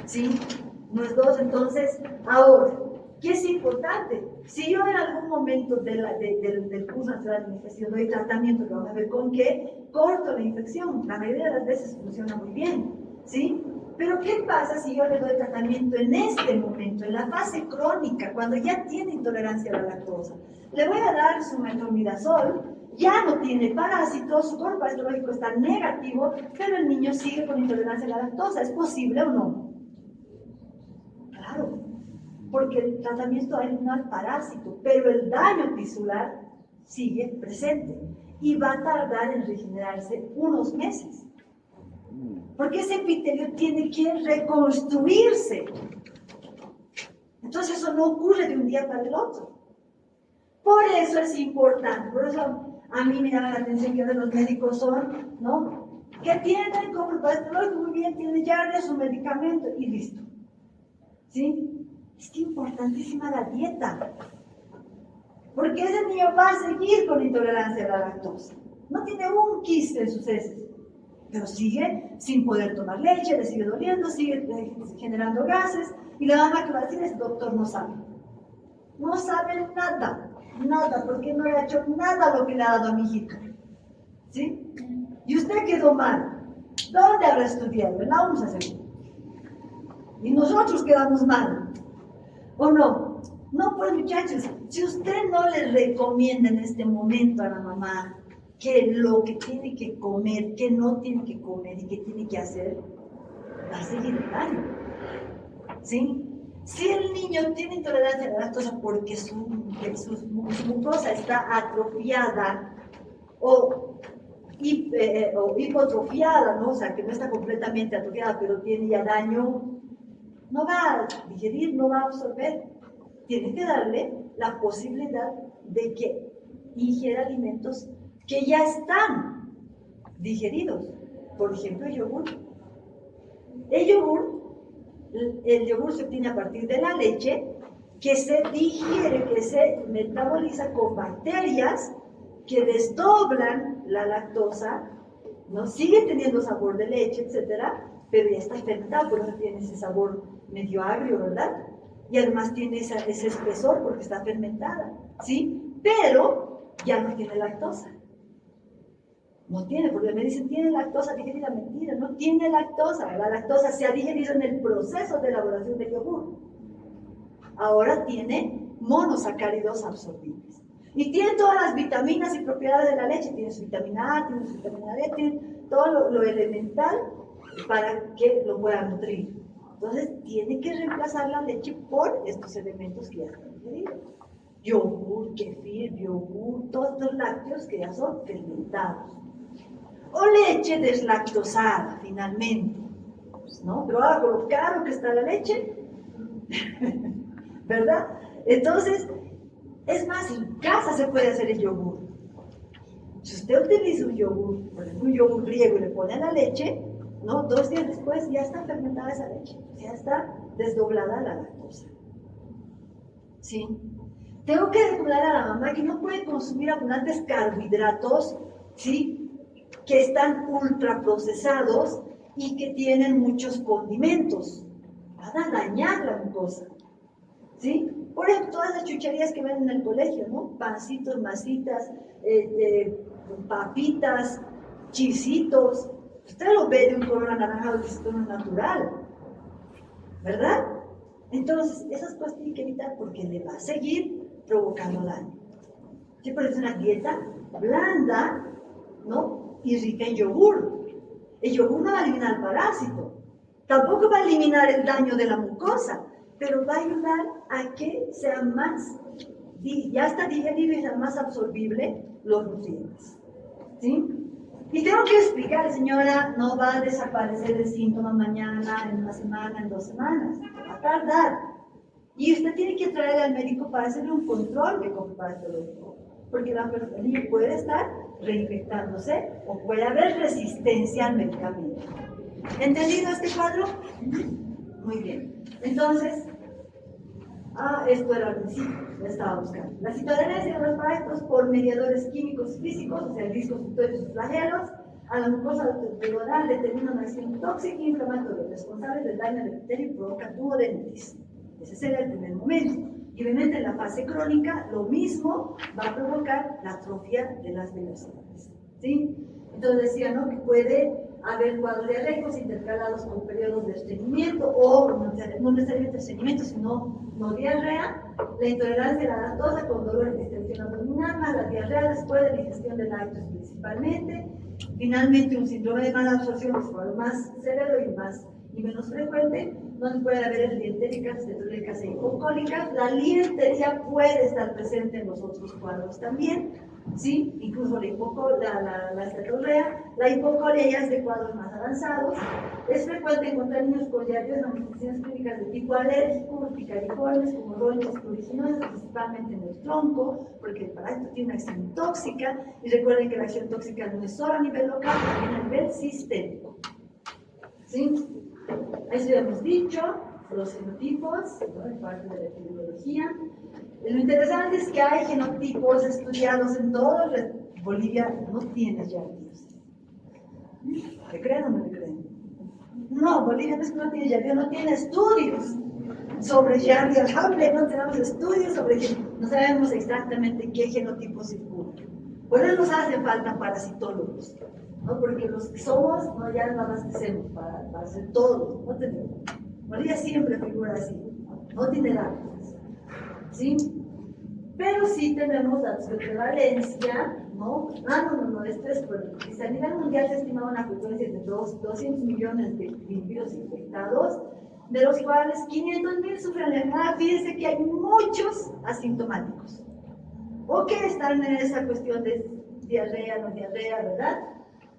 ¿Sí? No es 2, entonces, ahora, ¿qué es importante? Si yo en algún momento del curso nacional de infección doy tratamiento, que vamos a ver con qué, corto la infección, la mayoría de las veces funciona muy bien, ¿sí? Pero ¿qué pasa si yo le doy tratamiento en este momento, en la fase crónica, cuando ya tiene intolerancia a la lactosa? Le voy a dar su metronidazol, ya no tiene parásitos, su cuerpo histológico está negativo, pero el niño sigue con intolerancia a la lactosa. ¿Es posible o no? Claro, porque el tratamiento ha eliminado el parásito, pero el daño tisular sigue presente y va a tardar en regenerarse unos meses. Porque ese epitelio tiene que reconstruirse. Entonces eso no ocurre de un día para el otro. Por eso es importante, por eso a mí me llama la atención que ahora los médicos son, ¿no? Que tienen como el muy bien, tienen ya su medicamento y listo. ¿Sí? Es que importantísima la dieta. Porque ese niño va a seguir con intolerancia a la lactosa. No tiene un quiste en sus heces, pero sigue sin poder tomar leche, le sigue doliendo, sigue generando gases, y la mamá que va a decir es: doctor, no sabe. No sabe nada, nada, porque no le ha hecho nada lo que le ha dado a mi hijita. ¿Sí? Y usted quedó mal. ¿Dónde habrá estudiado? En la UNSA, seguro. Y nosotros quedamos mal. ¿O no? No, pues muchachos, si usted no le recomienda en este momento a la mamá que lo que tiene que comer, que no tiene que comer y que tiene que hacer, va a seguir el daño. ¿Sí? Si el niño tiene intolerancia a la lactosa porque su mucosa está atrofiada o hipotrofiada, ¿no? O sea, que no está completamente atrofiada, pero tiene ya daño, no va a digerir, no va a absorber. Tiene que darle la posibilidad de que ingiera alimentos que ya están digeridos. Por ejemplo, el yogur. El yogur se obtiene a partir de la leche, que se digiere, que se metaboliza con bacterias que desdoblan la lactosa, ¿no? Sigue teniendo sabor de leche, etcétera, pero ya está fermentada, por eso tiene ese sabor medio agrio, ¿verdad? Y además tiene ese espesor porque está fermentada, ¿sí? Pero ya no tiene lactosa. No tiene, porque me dicen: tiene lactosa digerida. Mentira, no tiene lactosa. La lactosa se ha digerido en el proceso de elaboración del yogur. Ahora tiene monosacáridos absorbibles. Y tiene todas las vitaminas y propiedades de la leche. Tiene su vitamina A, tiene su vitamina D, tiene todo lo elemental para que lo pueda nutrir. Entonces, tiene que reemplazar la leche por estos elementos que ya están digeridos. Yogur, kefir, yogur, todos los lácteos que ya son fermentados. O leche deslactosada, finalmente, ¿no? Pero ahora, con lo caro que está la leche, ¿verdad? Entonces, es más, en casa se puede hacer el yogur. Si usted utiliza un yogur, por ejemplo, un yogur griego, y le pone la leche, ¿no? 2 días después ya está fermentada esa leche, ya está desdoblada la lactosa. ¿Sí? Tengo que recordar a la mamá que no puede consumir abundantes carbohidratos, ¿sí?, que están ultraprocesados y que tienen muchos condimentos. Van a dañar la mucosa, ¿sí? Por ejemplo, todas las chucherías que ven en el colegio, ¿no? Pancitos, masitas, papitas, chisitos. Usted lo ve de un color anaranjado que es un color natural, ¿verdad? Entonces, esas cosas tienen que evitar porque le va a seguir provocando daño. Sí, pero es una dieta blanda, ¿no? Y rica en yogur. El yogur no va a eliminar el parásito, tampoco va a eliminar el daño de la mucosa, pero va a ayudar a que sea más, ya está digerible y sea más absorbible los nutrientes. ¿Sí? Y tengo que explicar, señora, no va a desaparecer el síntoma mañana, en una semana, en 2 semanas, va a tardar. Y usted tiene que traer al médico para hacerle un control de compartológico, porque la persona puede estar reinfectándose o puede haber resistencia al medicamento. ¿Entendido este cuadro? Muy bien. Entonces, esto era al principio, lo estaba buscando. La citogenesia de los parásitos por mediadores químicos y físicos, o sea, el disco y sus flagelos, a la mucosa duodenal determina una acción tóxica e inflamatoria, responsable del daño del epitelio y provoca duodenitis. Ese sería el primer momento. Y obviamente en la fase crónica, lo mismo va a provocar la atrofia de las velocidades. ¿Sí? Entonces decía, ¿no?, que puede haber cuadros diarreicos intercalados con periodos de estreñimiento, o no necesariamente estreñimiento, sino no diarrea, la intolerancia a la lactosa con dolor y distensión abdominal, más la diarrea después de la ingestión de lácteos principalmente, finalmente un síndrome de mala absorción, que es algo más severo y menos frecuente, donde puede haber lientéricas, tetrálicas e hipocólicas. La lientería puede estar presente en los otros cuadros también, ¿sí? Incluso la estetorrea. La hipocolia ya es de cuadros más avanzados. Es frecuente encontrar niños con diarreas manifestaciones clínicas de tipo alérgico, urticariformes, como ronchas pruriginosas, principalmente en el tronco, porque el parásito tiene una acción tóxica. Y recuerden que la acción tóxica no es solo a nivel local, también a nivel sistémico. ¿Sí? Eso ya hemos dicho, los genotipos, ¿no?, en parte de la epidemiología. Lo interesante es que hay genotipos estudiados en todo. Bolivia no tiene yardios. ¿Le creen o no le creen? No, Bolivia no es que no tiene yardios, no tiene estudios sobre yardia. No tenemos estudios sobre no sabemos exactamente qué genotipos circulan. Por eso nos hacen falta parasitólogos, ¿no? Porque los que somos, no, ya no abastecemos para hacer todos, no tenemos. Bolivia siempre figura así, no tiene datos, ¿sí? Pero sí tenemos datos de prevalencia, ¿no? No, esto es porque a nivel mundial se estima una frecuencia de 200 millones de individuos infectados, de los cuales 500.000 sufren la enfermedad. Fíjense que hay muchos asintomáticos, o que están en esa cuestión de diarrea, no diarrea, ¿verdad?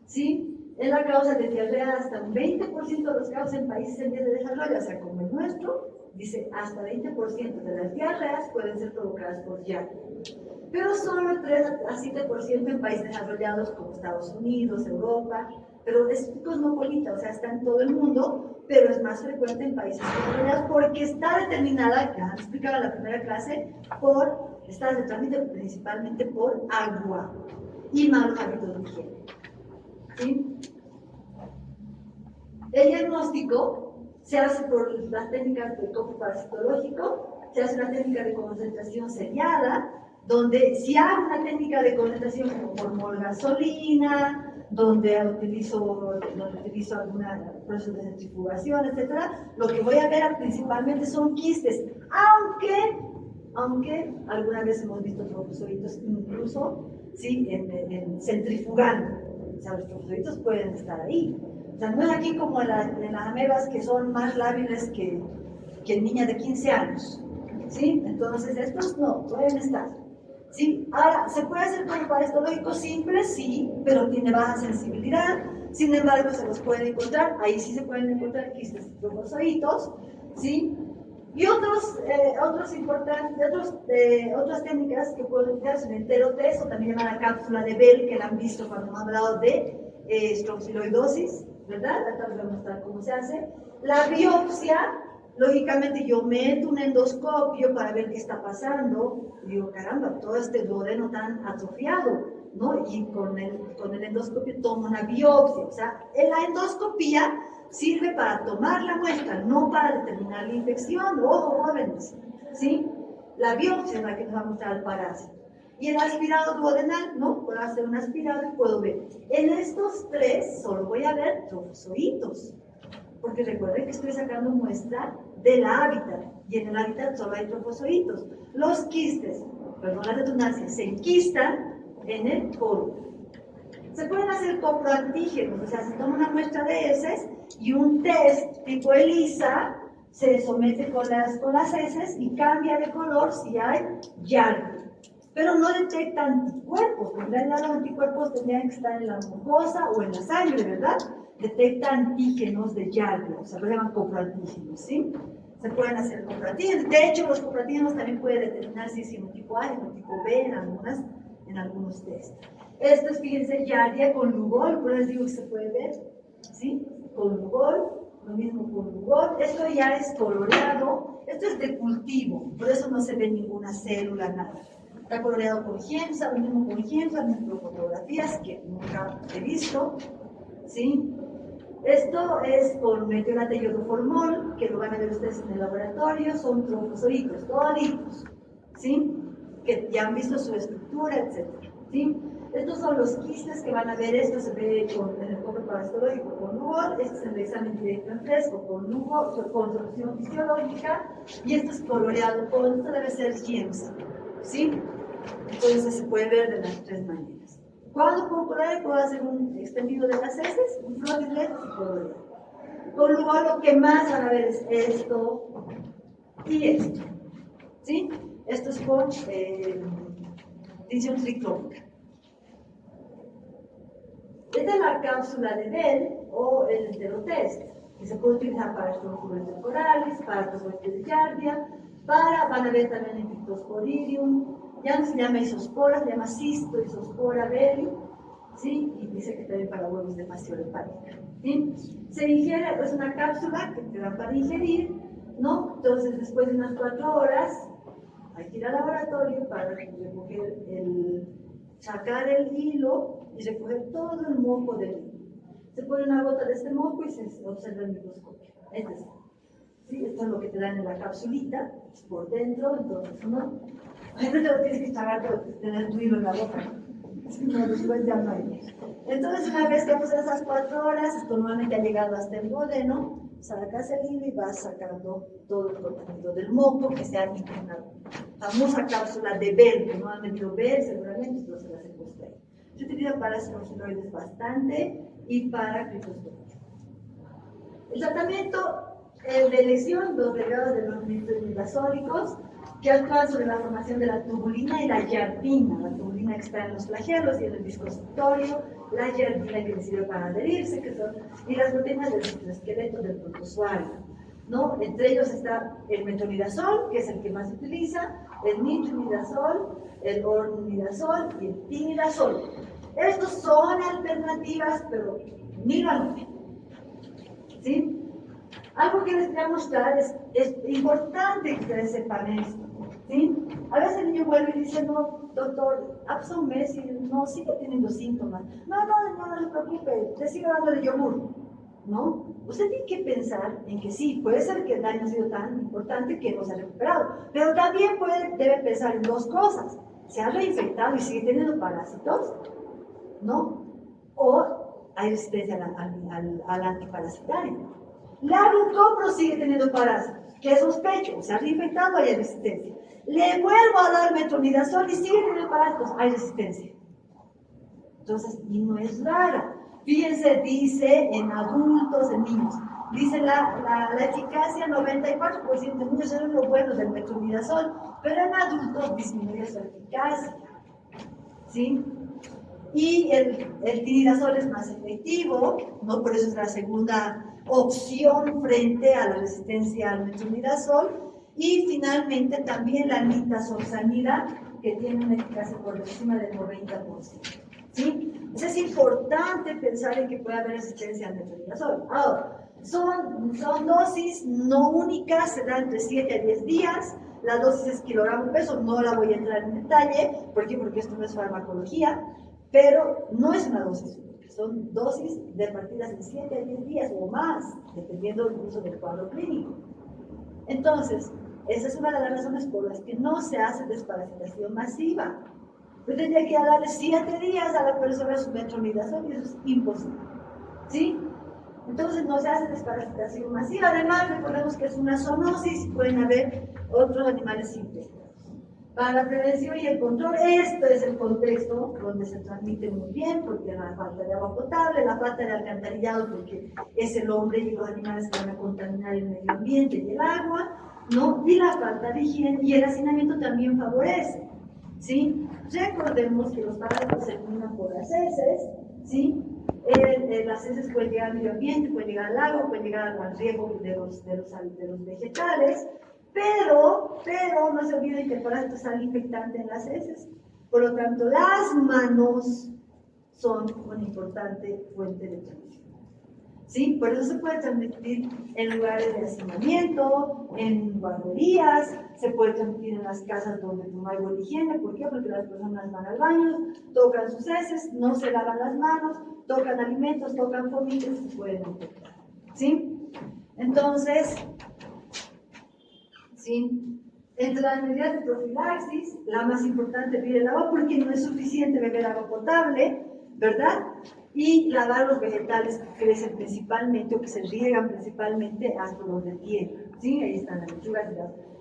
¿Sí? Es la causa de diarrea hasta un 20% de los casos en países en vías de desarrollo, o sea, como el nuestro, dice hasta 20% de las diarreas pueden ser provocadas por diarrea. Pero solo 3 a 7% en países desarrollados como Estados Unidos, Europa, pero es cosmopolita, o sea, está en todo el mundo, pero es más frecuente en países desarrollados porque está determinada, ya explicaba en la primera clase, está determinada principalmente por agua y malos hábitos de higiene. ¿Sí? El diagnóstico se hace por las técnicas de copo parasitológico, se hace una técnica de concentración seriada, donde si hay una técnica de concentración como por gasolina, donde utilizo algún proceso de centrifugación, etc., lo que voy a ver principalmente son quistes, aunque alguna vez hemos visto trombocoditos incluso, ¿sí?, en centrifugando. O sea, los trombocoditos pueden estar ahí. O sea, no es aquí como en las amebas, que son más lábiles que niñas de 15 años. ¿Sí? Entonces, estos no, pueden estar. ¿Sí? Ahora, ¿se puede hacer con parasitológico simple? Sí, pero tiene baja sensibilidad. Sin embargo, se los pueden encontrar. Ahí sí se pueden encontrar quistes y trombocoditos. ¿Sí? Y otras técnicas que pueden utilizarse en el enterotest, o también llamada cápsula de Bell, que la han visto cuando hemos hablado de estrepsiloidosis, ¿verdad? Acá les voy a mostrar cómo se hace. La biopsia, lógicamente yo meto un endoscopio para ver qué está pasando, y digo, caramba, todo este duodeno tan atrofiado, ¿no? Y con el endoscopio tomo una biopsia. O sea, la endoscopía sirve para tomar la muestra, no para determinar la infección. Ojo, jóvenes, ¿sí? la biopsia en la que nos va a mostrar el parásito. Y el aspirado duodenal, ¿no? Puedo hacer un aspirado y puedo ver. En estos tres solo voy a ver trofozoitos. Porque recuerden que estoy sacando muestra del hábitat. Y en el hábitat solo hay trofozoitos. Los quistes, perdón la redundancia, se enquistan en el colon. Se pueden hacer coproantígenos, o sea, se toma una muestra de heces y un test tipo ELISA se somete con las heces y cambia de color si hay Yardi. Pero no detecta anticuerpos, porque en realidad los anticuerpos tendrían que estar en la mucosa o en la sangre, ¿verdad? Detecta antígenos de Yardi, o sea, lo llaman coproantígenos, ¿sí? Se pueden hacer coproantígenos. De hecho, los coproantígenos también pueden determinar si es genotipo A, genotipo B en algunos test. Esto es, fíjense, Yardia con Lugol, por eso les digo que se puede ver, ¿sí? Con Lugol, lo mismo con Lugol. Esto ya es coloreado, esto es de cultivo, por eso no se ve ninguna célula, nada. Está coloreado con Giemsa, lo mismo con Giemsa, microfotografías que nunca he visto, ¿sí? Esto es con metionate iodoformol, que lo van a ver ustedes en el laboratorio, son trofozoitos, toditos, ¿sí? Que ya han visto su estructura, etc. ¿Sí? Estos son los quistes que van a ver, esto se ve en el cobre parasitológico con Lugol, este es el examen directo en fresco con Lugol, con solución fisiológica, y esto es coloreado con, esto debe ser Giemsa, ¿sí? Entonces se puede ver de las tres maneras. ¿Cuándo puedo colorear? Puedo hacer un extendido de las heces, un flotilete y colorear. Con Lugol lo que más van a ver es esto y esto, ¿sí? Esto es con tinción triclónica. Esta es la cápsula de Bell o el enterotest, que se puede utilizar para estructuras temporales, para trofoides de Yardia, van a ver también en Pictosporidium, ya no se llama isospora, se llama cistoisospora belli, ¿sí? Y dice que también para huevos de fasciola hepática, ¿sí? Se ingiere, es una cápsula que te da para ingerir, ¿no? Entonces, después de unas 4 horas, hay que ir al laboratorio para recoger sacar el hilo y recoger todo el moco del hilo. Se pone una gota de este moco y se observa el microscopio. ¿Sí? Esto es lo que te dan en la capsulita, por dentro, entonces, ¿no? No te lo tienes que tragar, pero tener tu hilo en la boca. No, después ya no hay. Entonces, una vez que pasan esas 4 horas, esto normalmente ha llegado hasta el duodeno, sacas el hilo y vas sacando todo el contenido del moco que se ha impregnado. Famosa cápsula de Bell, que no han debido ver seguramente, entonces las he puesto ahí. Se utiliza para sinusoides bastante y para criptoscopia. El tratamiento de elección, los derivados de los nitrodimidazólicos, que actúan sobre la formación de la tubulina y la yardina. La tubulina que está en los flagelos y en el dispositorio, la yardina que sirve para adherirse, que son, y las proteínas del citoesqueleto del protozoario, ¿no? Entre ellos está el metronidazol, que es el que más se utiliza, el nitronidazol, el ornidazol y el tinidazol. Estos son alternativas, pero ni lo anoten, ¿sí? Algo que les voy a mostrar es importante que ustedes sepan esto, ¿sí? A veces el niño vuelve y dice, no, doctor, ha pasado un mes y no, sigue teniendo síntomas. No se preocupe, le sigo dándole yogur, ¿no? Usted tiene que pensar en que sí, puede ser que el daño ha sido tan importante que no se ha recuperado, pero también debe pensar en dos cosas. Se ha reinfectado y sigue teniendo parásitos, ¿no? O hay resistencia al antiparasitario. La glucopro sigue teniendo parásitos. ¿Qué sospecho? Se ha reinfectado, hay resistencia. Le vuelvo a dar metronidazol y sigue teniendo parásitos, hay resistencia. Entonces, y no es rara. Fíjense, dice en adultos, en niños, dice la eficacia 94% en niños, eso es lo bueno del metronidazol, pero en adultos disminuye su eficacia, ¿sí? Y el tinidazol es más efectivo, ¿no? Por eso es la segunda opción frente a la resistencia al metronidazol. Y finalmente también la nitazoxanida, que tiene una eficacia por encima del 90%. ¿Sí? Entonces es importante pensar en que puede haber resistencia al metronidazol. Ahora, son dosis no únicas, se dan entre 7 a 10 días. La dosis es kilogramo peso, no la voy a entrar en detalle. ¿Por qué? Porque esto no es farmacología, pero no es una dosis única. Son dosis de partidas de 7 a 10 días o más, dependiendo del uso del cuadro clínico. Entonces, Esa es una de las razones por las que no se hace desparasitación masiva. Yo tendría que darle 7 días a la persona su metronidación y eso es imposible. ¿Sí? Entonces no se hace desparasitación masiva. Además, recordemos que es una zoonosis y pueden haber otros animales infectados. Para la prevención y el control, este es el contexto donde se transmite muy bien, porque la falta de agua potable, la falta de alcantarillado, porque es el hombre y los animales que van a contaminar el medio ambiente y el agua, ¿no? Y la falta de higiene y el hacinamiento también favorece, ¿sí? Recordemos que los parásitos se eliminan por las heces, ¿sí? Las heces pueden llegar al medio ambiente, pueden llegar al agua, pueden llegar al riego de los vegetales, pero no se olviden que el parásito sale infectante en las heces. Por lo tanto, las manos son una importante fuente de transmisión. ¿Sí? Por eso se puede transmitir en lugares de hacinamiento, en guarderías, se puede transmitir en las casas donde no hay buena higiene. ¿Por qué? Porque las personas van al baño, tocan sus heces, no se lavan las manos, tocan alimentos, tocan comidas y se pueden infectar. ¿Sí? Entonces, ¿sí? Entre las medidas de profilaxis, la más importante es beber el agua porque no es suficiente beber agua potable, ¿verdad? Y lavar los vegetales que crecen principalmente o que se riegan principalmente a flor de tierra, ¿sí? Ahí están las lechugas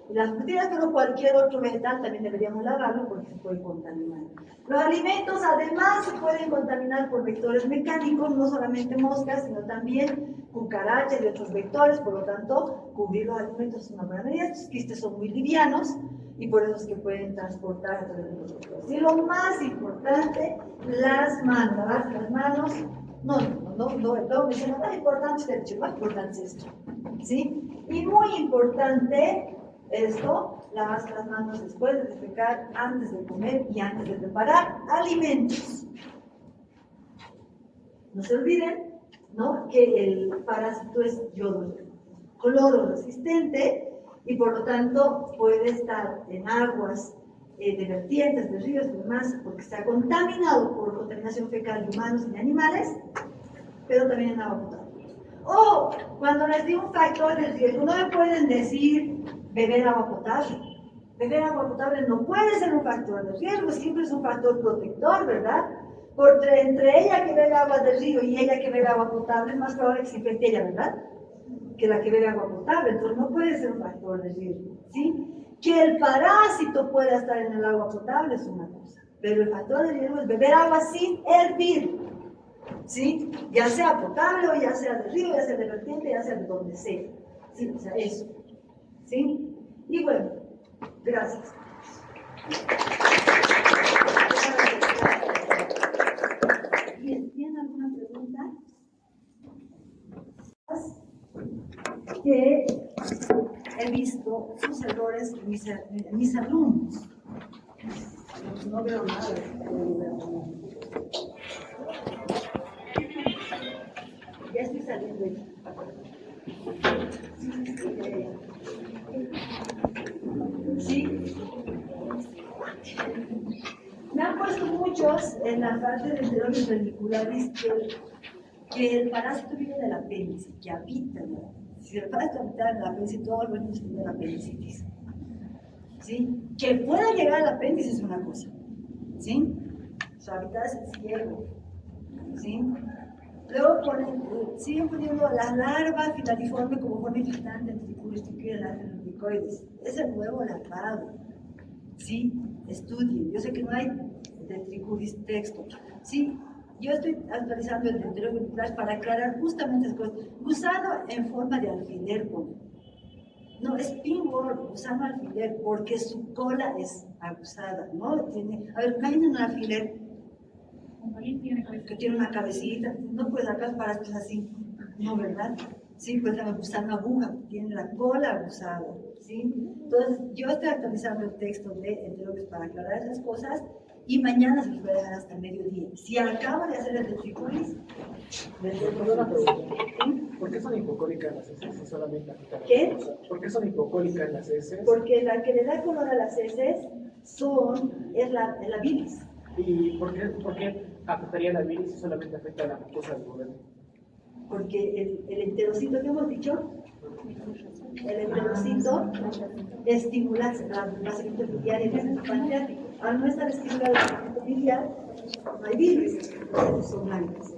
y las frutitas, pero cualquier otro vegetal también deberíamos lavarlo porque se puede contaminar. Los alimentos además se pueden contaminar por vectores mecánicos, no solamente moscas, sino también cucarachas y otros vectores, por lo tanto, cubrir los alimentos es una buena medida. Estos quistes son muy livianos y por eso es que pueden transportar a través de los vectores. Y lo más importante, las manos, lavarse las manos, no, más importante es el hecho, más importante es esto, ¿sí? Y muy importante esto, lavarse las manos después de defecar, antes de comer y antes de preparar alimentos. No se olviden, ¿no?, que el parásito es cloro resistente y por lo tanto puede estar en aguas de vertientes, de ríos y demás, porque está contaminado por contaminación fecal de humanos y de animales, pero también en agua potable. O cuando les digo un factor de riesgo, no me pueden decir beber agua potable. Beber agua potable no puede ser un factor de riesgo, siempre es un factor protector, ¿verdad? Porque entre ella que bebe agua del río y ella que bebe agua potable, es más probable que se infecte ella, ¿verdad?, que la que bebe agua potable. Entonces no puede ser un factor de riesgo, ¿sí? Que el parásito pueda estar en el agua potable es una cosa, pero el factor de riesgo es beber agua sin hervir, ¿sí? Ya sea potable o ya sea de río, ya sea de vertiente, ya sea de donde sea, ¿sí? O sea, eso, ¿sí? Y bueno, gracias. ¿Tienen alguna pregunta? Que he visto sus errores en mis alumnos. No veo nada. Ya estoy saliendo de ¿sí? Me han puesto muchos en la parte de enterones ventriculares que el parásito viene del apéndice, que habita en el apéndice. Si el parásito habita en el apéndice, todo el organismo tiene la apendicitis. ¿Sí? Que pueda llegar al apéndice es una cosa, ¿sí? Su hábitat es el ciego, ¿sí? Luego siguen poniendo la larva filariforme como forma infectante en tricuris, tricoides. Es el nuevo larvado, ¿sí? Estudien. Yo sé que no hay de tricuris texto, ¿sí? Yo estoy actualizando el dentero ventricular para aclarar justamente esas cosas. Gusano en forma de alfiler, no, es pinworm, gusano alfiler, porque su cola es aguzada, ¿no? A ver, imaginen un alfiler que tiene una cabecita, no puede sacar parásitos así, ¿no, verdad? Sí, pues la gusano aguja, tiene la cola aguzada, ¿sí? Entonces, yo estoy actualizando el texto de enterobios para aclarar esas cosas y mañana se los voy a dejar hasta el mediodía. Si acabo de hacer el de tricuris, ¿por qué son hipocólicas las heces si solamente afectan? ¿Qué? ¿Por qué son hipocólicas las heces? Porque la que le da color a las heces es la bilis. ¿Y por qué afectaría la bilis si solamente afecta a la mucosa del duodeno? Porque el enterocito que hemos dicho el embriocito estimula el nacimiento filial y el nacimiento pancreático. Al no estar estimulado el nacimiento filial, no hay virus, son blancas.